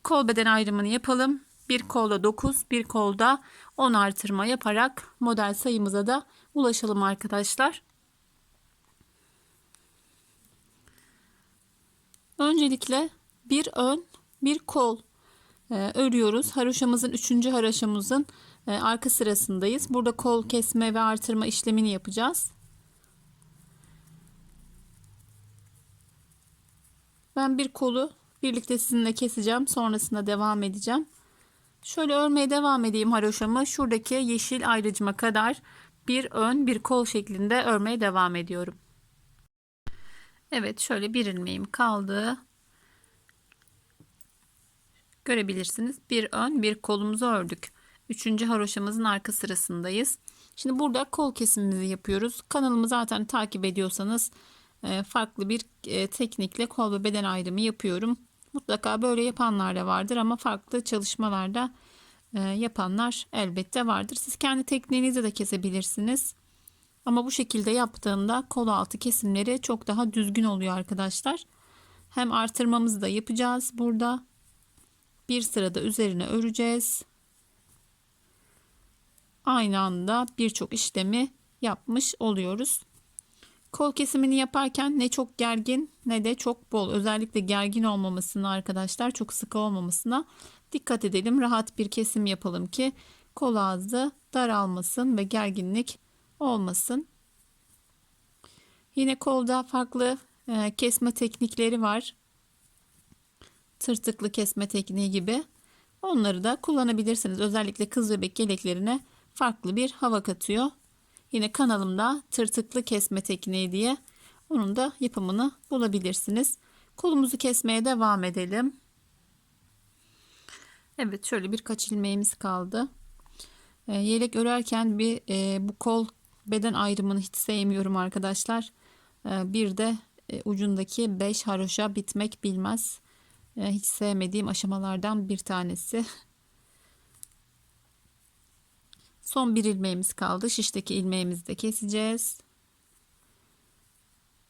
Kol beden ayrımını yapalım. Bir kolda 9, bir kolda 10 artırma yaparak model sayımıza da ulaşalım arkadaşlar. Öncelikle bir ön, bir kol örüyoruz. Haroşamızın 3. haroşamızın arka sırasındayız. Burada kol kesme ve artırma işlemini yapacağız. Ben bir kolu birlikte sizinle keseceğim. Sonrasında devam edeceğim. Şöyle örmeye devam edeyim haroşamı. Şuradaki yeşil ayrıcıma kadar bir ön, bir kol şeklinde örmeye devam ediyorum. Evet, şöyle bir ilmeğim kaldı. Görebilirsiniz. Bir ön, bir kolumuzu ördük. 3. haroşamızın arka sırasındayız. Şimdi burada kol kesimimizi yapıyoruz. Kanalımı zaten takip ediyorsanız farklı bir teknikle kol ve beden ayrımı yapıyorum. Mutlaka böyle yapanlar da vardır ama farklı çalışmalarda yapanlar elbette vardır. Siz kendi tekniğinizle de kesebilirsiniz. Ama bu şekilde yaptığımda kol altı kesimleri çok daha düzgün oluyor arkadaşlar. Hem artırmamızı da yapacağız burada. Bir sırada üzerine öreceğiz. Aynı anda birçok işlemi yapmış oluyoruz. Kol kesimini yaparken ne çok gergin ne de çok bol, özellikle gergin olmamasına arkadaşlar, çok sıkı olmamasına dikkat edelim. Rahat bir kesim yapalım ki kol ağzı daralmasın ve gerginlik olmasın. Yine kolda farklı kesme teknikleri var. Tırtıklı kesme tekniği gibi. Onları da kullanabilirsiniz. Özellikle kız bebek yeleklerine farklı bir hava katıyor. Yine kanalımda tırtıklı kesme tekniği diye onun da yapımını bulabilirsiniz. Kolumuzu kesmeye devam edelim. Evet, şöyle birkaç ilmeğimiz kaldı. Yelek örerken bu kol beden ayrımını hiç sevmiyorum arkadaşlar. Bir de ucundaki 5 haroşa bitmek bilmez. Hiç sevmediğim aşamalardan bir tanesi. Son bir ilmeğimiz kaldı. Şişteki ilmeğimizi de keseceğiz.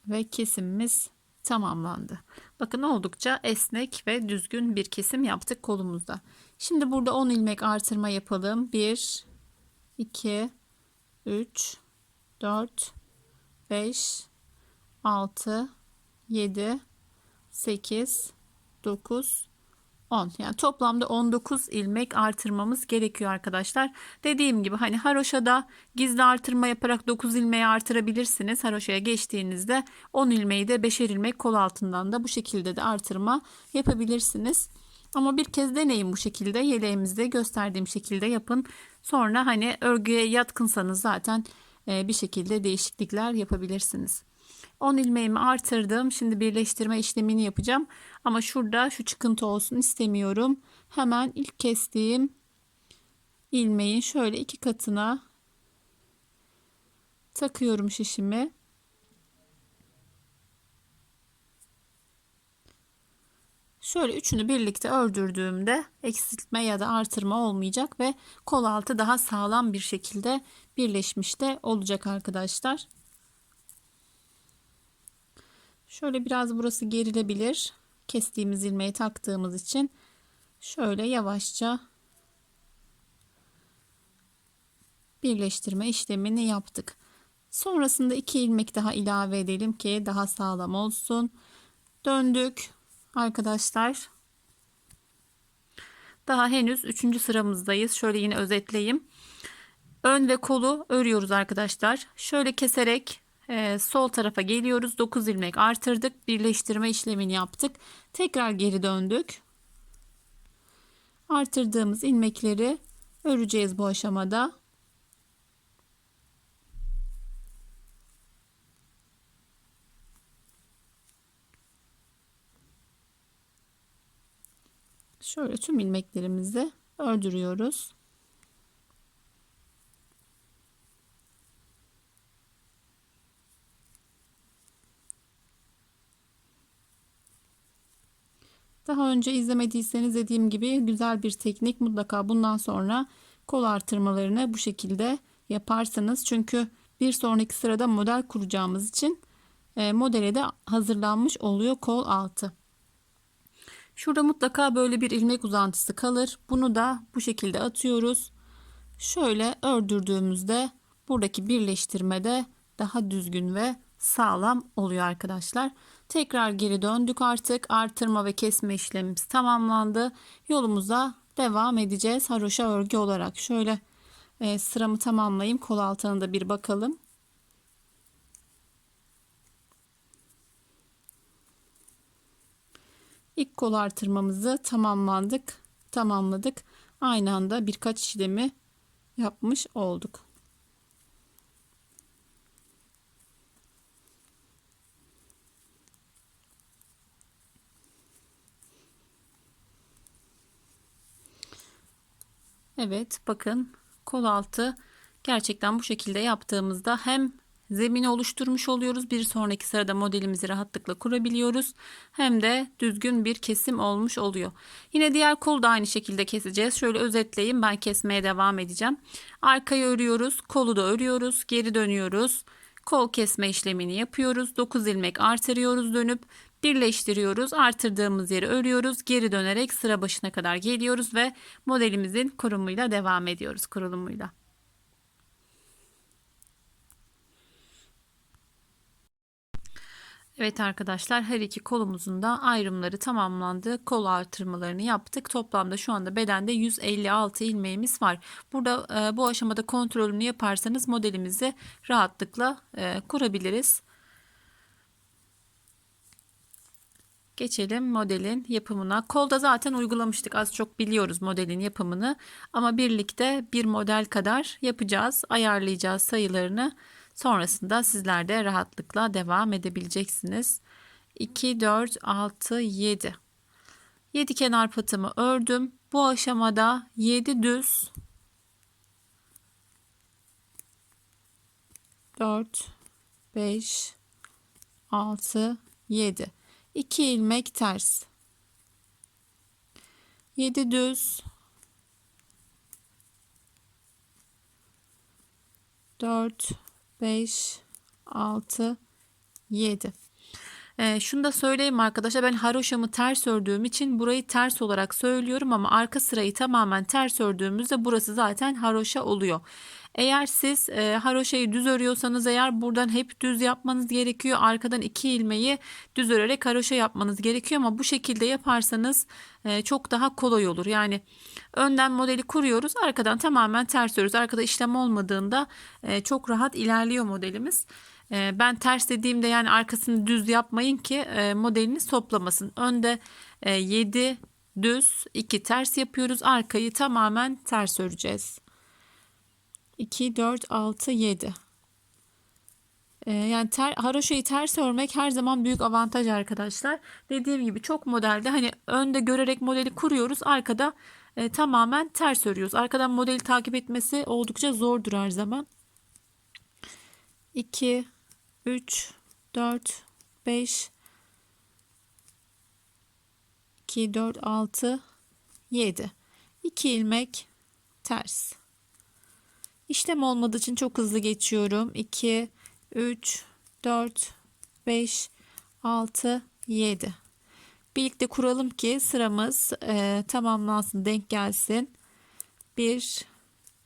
Ve kesimimiz tamamlandı. Bakın oldukça esnek ve düzgün bir kesim yaptık kolumuzda. Şimdi burada 10 ilmek artırma yapalım. 1, 2, 3, 4, 5, 6, 7, 8, 9, 10. Yani toplamda 19 ilmek artırmamız gerekiyor arkadaşlar. Dediğim gibi hani haroşada gizli artırma yaparak 9 ilmeği artırabilirsiniz. Haroşaya geçtiğinizde 10 ilmeği de 5'er ilmek kol altından da bu şekilde de artırma yapabilirsiniz. Ama bir kez deneyin bu şekilde. Yeleğimizde gösterdiğim şekilde yapın. Sonra hani örgüye yatkınsanız zaten bir şekilde değişiklikler yapabilirsiniz. 10 ilmeğimi artırdım. Şimdi birleştirme işlemini yapacağım. Ama şurada şu çıkıntı olsun istemiyorum. Hemen ilk kestiğim ilmeğin şöyle 2 katına takıyorum şişimi. Şöyle üçünü birlikte ördürdüğümde eksiltme ya da artırma olmayacak ve kol altı daha sağlam bir şekilde birleşmiş de olacak arkadaşlar. Şöyle biraz burası gerilebilir. Kestiğimiz ilmeği taktığımız için şöyle yavaşça birleştirme işlemini yaptık. Sonrasında 2 ilmek daha ilave edelim ki daha sağlam olsun. Döndük arkadaşlar. Daha henüz 3. sıramızdayız. Şöyle yine özetleyeyim. Ön ve kolu örüyoruz arkadaşlar. Şöyle keserek sol tarafa geliyoruz. 9 ilmek artırdık. Birleştirme işlemini yaptık. Tekrar geri döndük. Artırdığımız ilmekleri öreceğiz bu aşamada. Şöyle tüm ilmeklerimizi ördürüyoruz. Daha önce izlemediyseniz dediğim gibi güzel bir teknik, mutlaka bundan sonra kol artırmalarını bu şekilde yaparsınız. Çünkü bir sonraki sırada model kuracağımız için modele de hazırlanmış oluyor kol altı. Şurada mutlaka böyle bir ilmek uzantısı kalır. Bunu da bu şekilde atıyoruz. Şöyle ördürdüğümüzde buradaki birleştirmede daha düzgün ve sağlam oluyor arkadaşlar. Tekrar geri döndük artık. Artırma ve kesme işlemimiz tamamlandı. Yolumuza devam edeceğiz. Haroşa örgü olarak. Şöyle sıramı tamamlayayım. Kol altına da bir bakalım. İlk kol artırmamızı tamamladık. Aynı anda birkaç işlemi yapmış olduk. Evet, bakın kol altı gerçekten bu şekilde yaptığımızda hem zemini oluşturmuş oluyoruz, bir sonraki sırada modelimizi rahatlıkla kurabiliyoruz, hem de düzgün bir kesim olmuş oluyor. Yine diğer kolu da aynı şekilde keseceğiz. Şöyle özetleyeyim, ben kesmeye devam edeceğim. Arkayı örüyoruz, kolu da örüyoruz, geri dönüyoruz, kol kesme işlemini yapıyoruz. 9 ilmek artırıyoruz, dönüp birleştiriyoruz, artırdığımız yeri örüyoruz, geri dönerek sıra başına kadar geliyoruz ve modelimizin kurumuyla devam ediyoruz, kurulumuyla. Evet arkadaşlar, her iki kolumuzun da ayrımları tamamlandı. Kol artırmalarını yaptık. Toplamda şu anda bedende 156 ilmeğimiz var. Burada bu aşamada kontrolünü yaparsanız modelimizi rahatlıkla kurabiliriz. Geçelim modelin yapımına. Kolda zaten uygulamıştık. Az çok biliyoruz modelin yapımını. Ama birlikte bir model kadar yapacağız. Ayarlayacağız sayılarını. Sonrasında sizler de rahatlıkla devam edebileceksiniz. 2, 4, 6, 7. 7 kenar patımı ördüm. Bu aşamada 7 düz, 4, 5, 6, 7. 2 ilmek ters. 7 düz, 4, 5, 6, 7. Şunu da söyleyeyim arkadaşlar, ben haroşamı ters ördüğüm için burayı ters olarak söylüyorum ama arka sırayı tamamen ters ördüğümüzde burası zaten haroşa oluyor. Eğer siz haroşayı düz örüyorsanız eğer buradan hep düz yapmanız gerekiyor. Arkadan 2 ilmeği düz örerek haroşa yapmanız gerekiyor ama bu şekilde yaparsanız çok daha kolay olur. Yani önden modeli kuruyoruz, arkadan tamamen ters örüyoruz. Arkada işlem olmadığında çok rahat ilerliyor modelimiz. Ben ters dediğimde yani arkasını düz yapmayın ki modeliniz toplamasın. Önde 7 düz, 2 ters yapıyoruz. Arkayı tamamen ters öreceğiz. 2, 4, 6, 7. Yani haroşayı ters örmek her zaman büyük avantaj arkadaşlar. Dediğim gibi çok modelde hani önde görerek modeli kuruyoruz. Arkada tamamen ters örüyoruz. Arkadan modeli takip etmesi oldukça zordur her zaman. 2, 3, 4, 5, 2, 4, 6, 7. 2 ilmek ters. İşlem olmadığı için çok hızlı geçiyorum. 2, 3, 4, 5, 6, 7. Birlikte kuralım ki sıramız tamamlansın, denk gelsin. 1,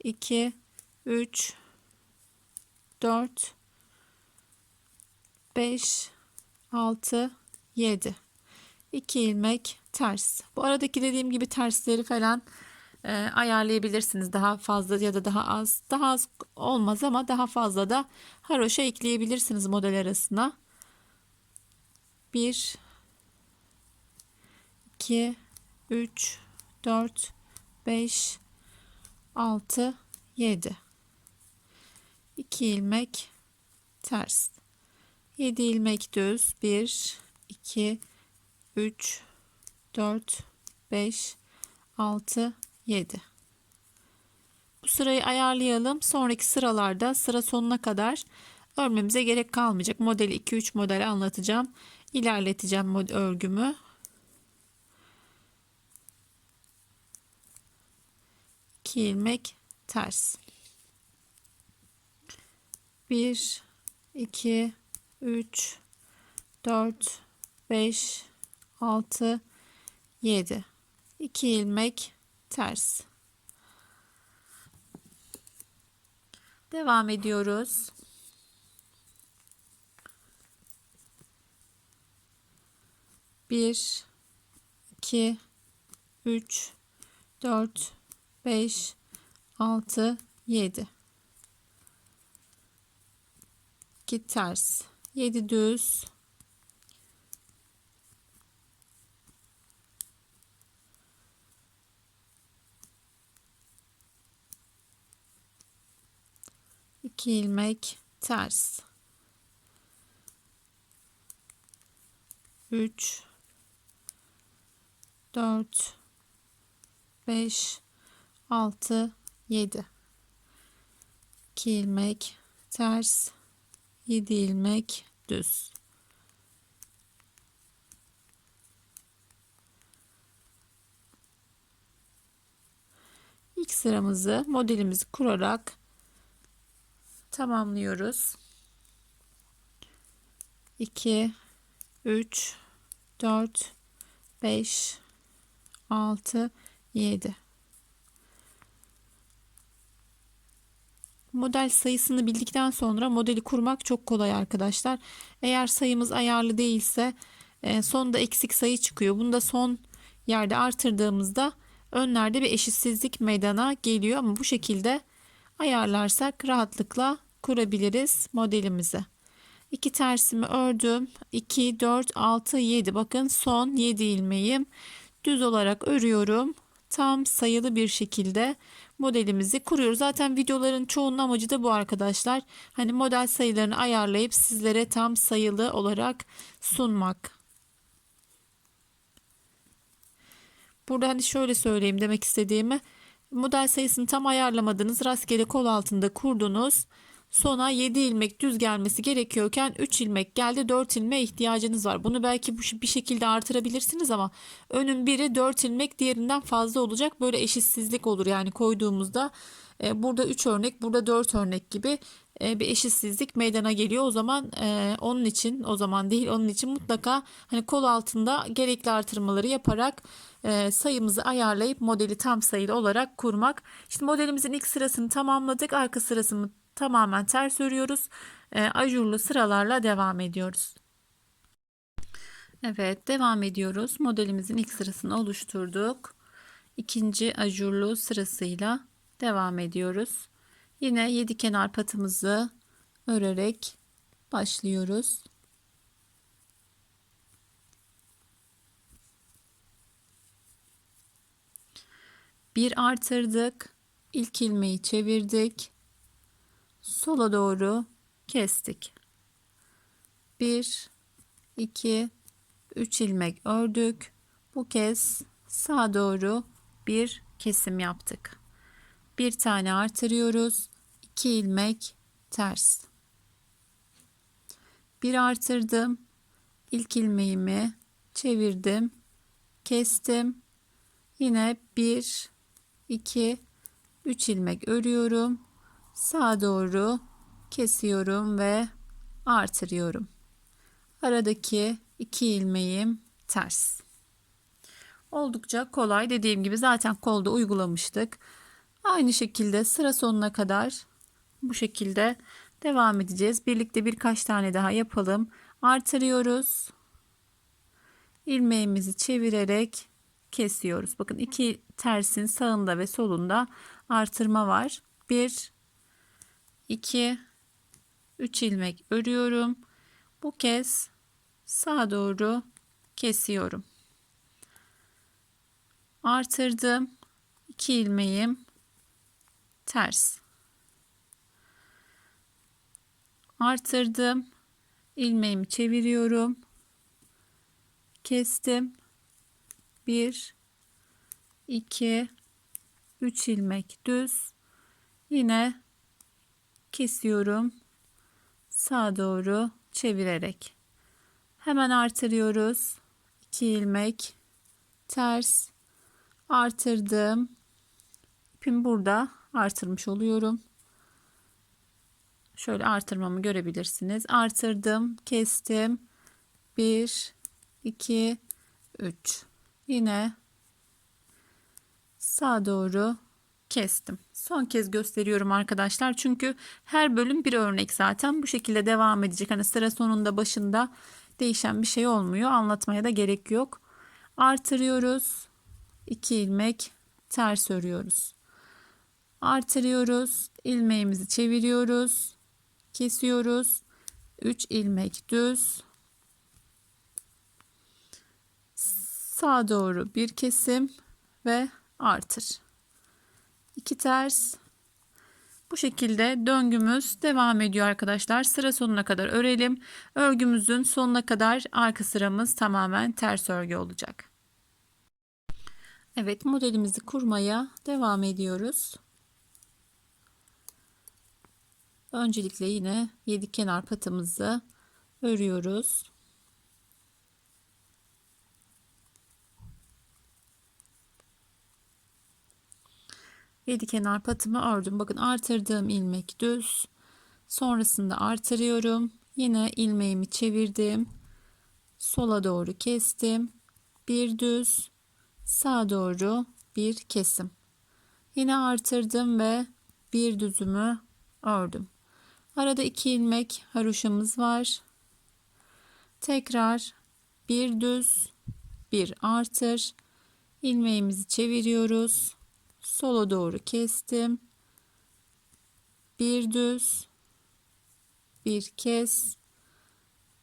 2, 3, 4, 5, 6, 7. 2 ilmek ters. Bu aradaki dediğim gibi tersleri falan ayarlayabilirsiniz. Daha fazla ya da daha az. Daha az olmaz ama daha fazla da haroşa ekleyebilirsiniz model arasına. 1, 2, 3, 4, 5, 6, 7. 2 ilmek ters. 7 ilmek düz. 1, 2, 3, 4, 5, 6, 7. Bu sırayı ayarlayalım. Sonraki sıralarda sıra sonuna kadar örmemize gerek kalmayacak. Modeli 2-3 modeli anlatacağım. İlerleteceğim örgümü. 2 ilmek ters. 1, 2, 3, 4, 5, 6, 7. 2 ilmek ters. Devam ediyoruz. Bir, iki, üç, dört, beş, altı, yedi. 2 ters. 7 düz. 2 ilmek ters. 3, 4, 5, 6, 7. 2 ilmek ters. 7 ilmek düz. İlk sıramızı modelimizi kurarak tamamlıyoruz. 2, 3, 4, 5, 6, 7. Model sayısını bildikten sonra modeli kurmak çok kolay arkadaşlar. Eğer sayımız ayarlı değilse sonda eksik sayı çıkıyor. Bunu da son yerde artırdığımızda önlerde bir eşitsizlik meydana geliyor. Ama bu şekilde ayarlarsak rahatlıkla kurabiliriz modelimizi. 2 tersimi ördüm. 2, 4, 6, 7. Bakın son 7 ilmeğim. Düz olarak örüyorum. Tam sayılı bir şekilde modelimizi kuruyoruz. Zaten videoların çoğunun amacı da bu arkadaşlar. Hani model sayılarını ayarlayıp sizlere tam sayılı olarak sunmak. Burada hani şöyle söyleyeyim demek istediğimi. Model sayısını tam ayarlamadınız. Rastgele kol altında kurdunuz. Sona 7 ilmek düz gelmesi gerekiyorken 3 ilmek geldi, 4 ilmeğe ihtiyacınız var. Bunu belki bir şekilde artırabilirsiniz ama önün biri 4 ilmek diğerinden fazla olacak. Böyle eşitsizlik olur yani koyduğumuzda burada 3 örnek, burada 4 örnek gibi bir eşitsizlik meydana geliyor. O zaman onun için, o zaman değil, onun için mutlaka hani kol altında gerekli artırmaları yaparak sayımızı ayarlayıp modeli tam sayılı olarak kurmak. İşte modelimizin ilk sırasını tamamladık. Arka sırasını tamamen ters örüyoruz. Ajurlu sıralarla devam ediyoruz. Evet, devam ediyoruz. Modelimizin ilk sırasını oluşturduk. İkinci ajurlu sırasıyla devam ediyoruz. Yine 7 kenar patımızı örerek başlıyoruz. Bir artırdık. İlk ilmeği çevirdik. Sola doğru kestik. 1, 2, 3 ilmek ördük. Bu kez sağa doğru bir kesim yaptık. Bir tane artırıyoruz. 2 ilmek ters. Bir artırdım. İlk ilmeğimi çevirdim. Kestim. Yine 1, 2, 3 ilmek örüyorum. Sağa doğru kesiyorum ve artırıyorum. Aradaki 2 ilmeğim ters. Oldukça kolay, dediğim gibi zaten kolda uygulamıştık. Aynı şekilde sıra sonuna kadar bu şekilde devam edeceğiz. Birlikte birkaç tane daha yapalım. Artırıyoruz. İlmeğimizi çevirerek kesiyoruz. Bakın iki tersin sağında ve solunda artırma var. 1 2 3 ilmek örüyorum. Bu kez sağa doğru kesiyorum. Artırdım. 2 ilmeğim ters. Artırdım. İlmeğimi çeviriyorum. Kestim. 1 2 3 ilmek düz. Yine kesiyorum. Sağa doğru çevirerek. Hemen artırıyoruz. 2 ilmek ters. Artırdım. İpimi burada artırmış oluyorum. Şöyle artırmamı görebilirsiniz. Artırdım, kestim. 1 2 3. Yine sağa doğru kestim. Son kez gösteriyorum arkadaşlar. Çünkü her bölüm bir örnek zaten. Bu şekilde devam edecek. Hani sıra sonunda başında değişen bir şey olmuyor. Anlatmaya da gerek yok. Artırıyoruz. 2 ilmek ters örüyoruz. Artırıyoruz. İlmeğimizi çeviriyoruz. Kesiyoruz. 3 ilmek düz. Sağa doğru bir kesim ve artır. 2 ters. Bu şekilde döngümüz devam ediyor arkadaşlar. Sıra sonuna kadar örelim. Örgümüzün sonuna kadar arka sıramız tamamen ters örgü olacak. Evet, modelimizi kurmaya devam ediyoruz. Öncelikle yine 7 kenar patımızı örüyoruz. Yedi kenar patımı ördüm. Bakın artırdığım ilmek düz. Sonrasında artırıyorum. Yine ilmeğimi çevirdim. Sola doğru kestim. Bir düz. Sağa doğru bir kesim. Yine artırdım ve bir düzümü ördüm. Arada 2 ilmek haroşamız var. Tekrar bir düz, bir artır. İlmeğimizi çeviriyoruz. Sola doğru kestim. Bir düz, bir kes,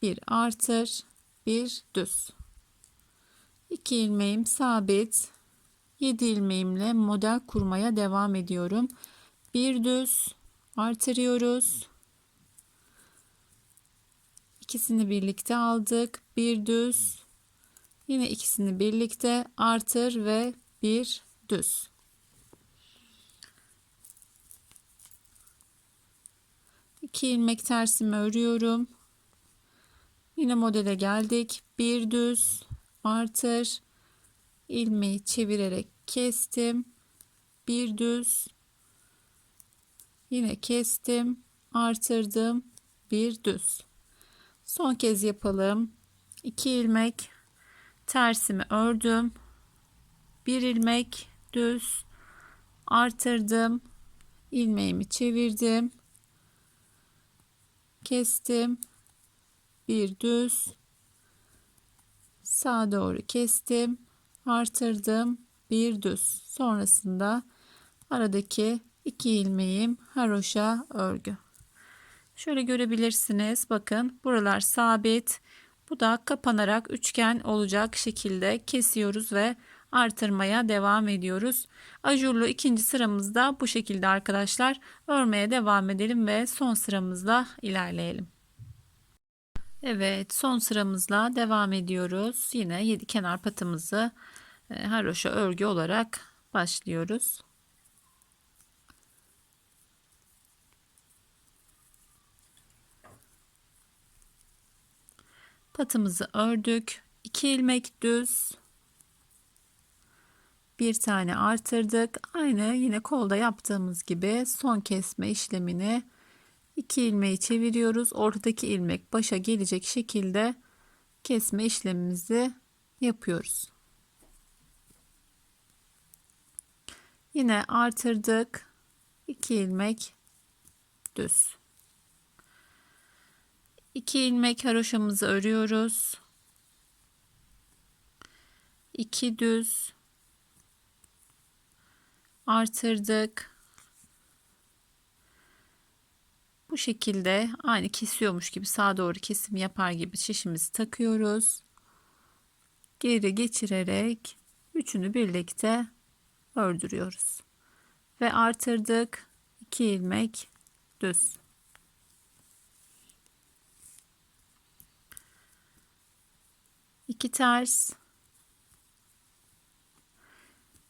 bir artır, bir düz. 2 ilmeğim sabit. 7 ilmeğimle model kurmaya devam ediyorum. Bir düz artırıyoruz. İkisini birlikte aldık. Bir düz. Yine ikisini birlikte artır ve bir düz. 2 ilmek tersimi örüyorum. Yine modele geldik. Bir düz artır. İlmeği çevirerek kestim. Bir düz. Yine kestim. Artırdım. Bir düz. Son kez yapalım. 2 ilmek tersimi ördüm. Bir ilmek düz artırdım. İlmeğimi çevirdim. Kestim. Bir düz. Sağa doğru kestim. Artırdım. Bir düz. Sonrasında aradaki 2 ilmeğim haroşa örgü. Şöyle görebilirsiniz. Bakın buralar sabit. Bu da kapanarak üçgen olacak şekilde kesiyoruz ve artırmaya devam ediyoruz. Ajurlu ikinci sıramızda bu şekilde arkadaşlar. Örmeye devam edelim ve son sıramızla ilerleyelim. Evet, son sıramızla devam ediyoruz. Yine 7 kenar patımızı haroşa örgü olarak başlıyoruz. Patımızı ördük. 2 ilmek düz. Bir tane artırdık. Aynı yine kolda yaptığımız gibi son kesme işlemini 2 ilmeği çeviriyoruz. Ortadaki ilmek başa gelecek şekilde kesme işlemimizi yapıyoruz. Yine artırdık. 2 ilmek düz. 2 ilmek haroşamızı örüyoruz. 2 düz, artırdık. Bu şekilde aynı kesiyormuş gibi sağa doğru kesim yapar gibi şişimizi takıyoruz. Geri geçirerek üçünü birlikte ördürüyoruz. Ve artırdık. 2 ilmek düz. İki ters.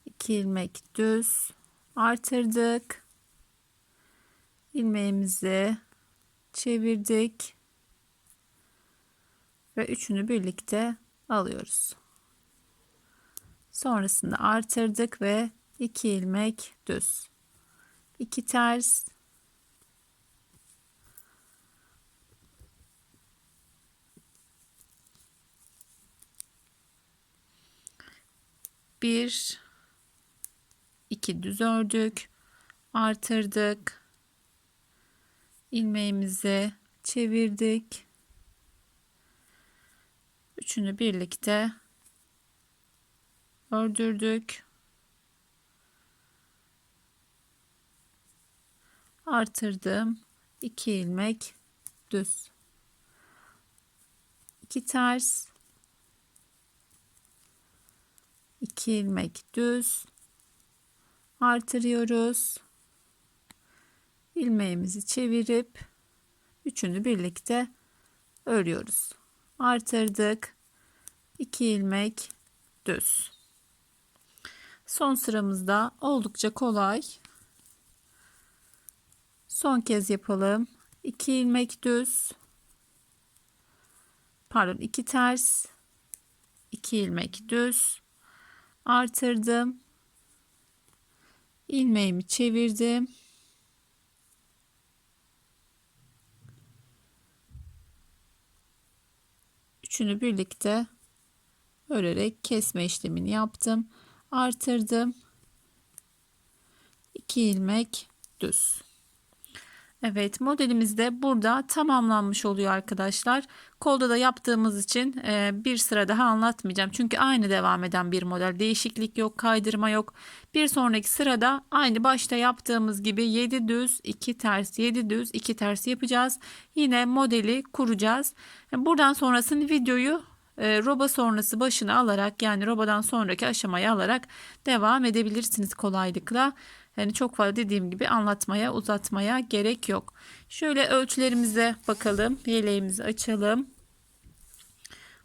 2 ilmek düz. Artırdık. İlmeğimizi çevirdik. Ve üçünü birlikte alıyoruz. Sonrasında artırdık ve 2 ilmek düz. 2 ters. Bir, iki düz ördük. Artırdık. İlmeğimizi çevirdik. Üçünü birlikte ördürdük. Artırdım. 2 ilmek düz. 2 ters. 2 ilmek düz. Artırıyoruz. İlmeğimizi çevirip üçünü birlikte örüyoruz. Artırdık. 2 ilmek düz. Son sıramızda oldukça kolay. Son kez yapalım. 2 ilmek düz. Pardon, 2 ters. 2 ilmek düz. Artırdım. İlmeğimi çevirdim. Üçünü birlikte örerek kesme işlemini yaptım. Artırdım. 2 ilmek düz. Evet, modelimiz de burada tamamlanmış oluyor arkadaşlar. Kolda da yaptığımız için bir sıra daha anlatmayacağım. Çünkü aynı devam eden bir model. Değişiklik yok, kaydırma yok. Bir sonraki sırada aynı başta yaptığımız gibi 7 düz 2 ters 7 düz 2 ters yapacağız. Yine modeli kuracağız. Buradan sonrasını videoyu roba sonrası başına alarak, yani robadan sonraki aşamayı alarak devam edebilirsiniz kolaylıkla. Yani çok fazla dediğim gibi anlatmaya, uzatmaya gerek yok. Şöyle ölçülerimize bakalım. Yeleğimizi açalım.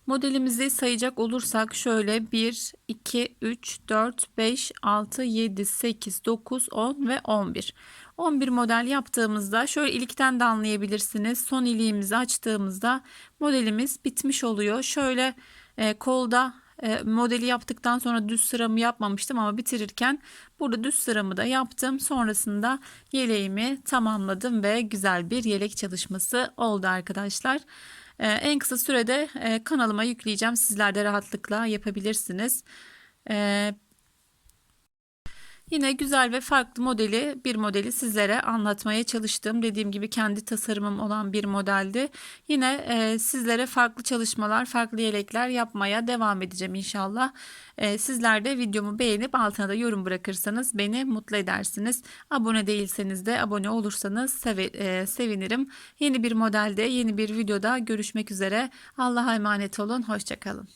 Modelimizi sayacak olursak şöyle 1, 2, 3, 4, 5, 6, 7, 8, 9, 10 ve 11. 11 model yaptığımızda şöyle ilikten de anlayabilirsiniz. Son iliğimizi açtığımızda modelimiz bitmiş oluyor. Şöyle kolda modeli yaptıktan sonra düz sıramı yapmamıştım ama bitirirken burada düz sıramı da yaptım. Sonrasında yeleğimi tamamladım ve güzel bir yelek çalışması oldu arkadaşlar. En kısa sürede kanalıma yükleyeceğim. Sizler de rahatlıkla yapabilirsiniz. Yine güzel ve farklı bir modeli sizlere anlatmaya çalıştım. Dediğim gibi kendi tasarımım olan bir modeldi. Yine sizlere farklı çalışmalar, farklı yelekler yapmaya devam edeceğim inşallah. Sizler de videomu beğenip altına da yorum bırakırsanız beni mutlu edersiniz. Abone değilseniz de abone olursanız sevinirim. Yeni bir modelde, yeni bir videoda görüşmek üzere. Allah'a emanet olun. Hoşça kalın.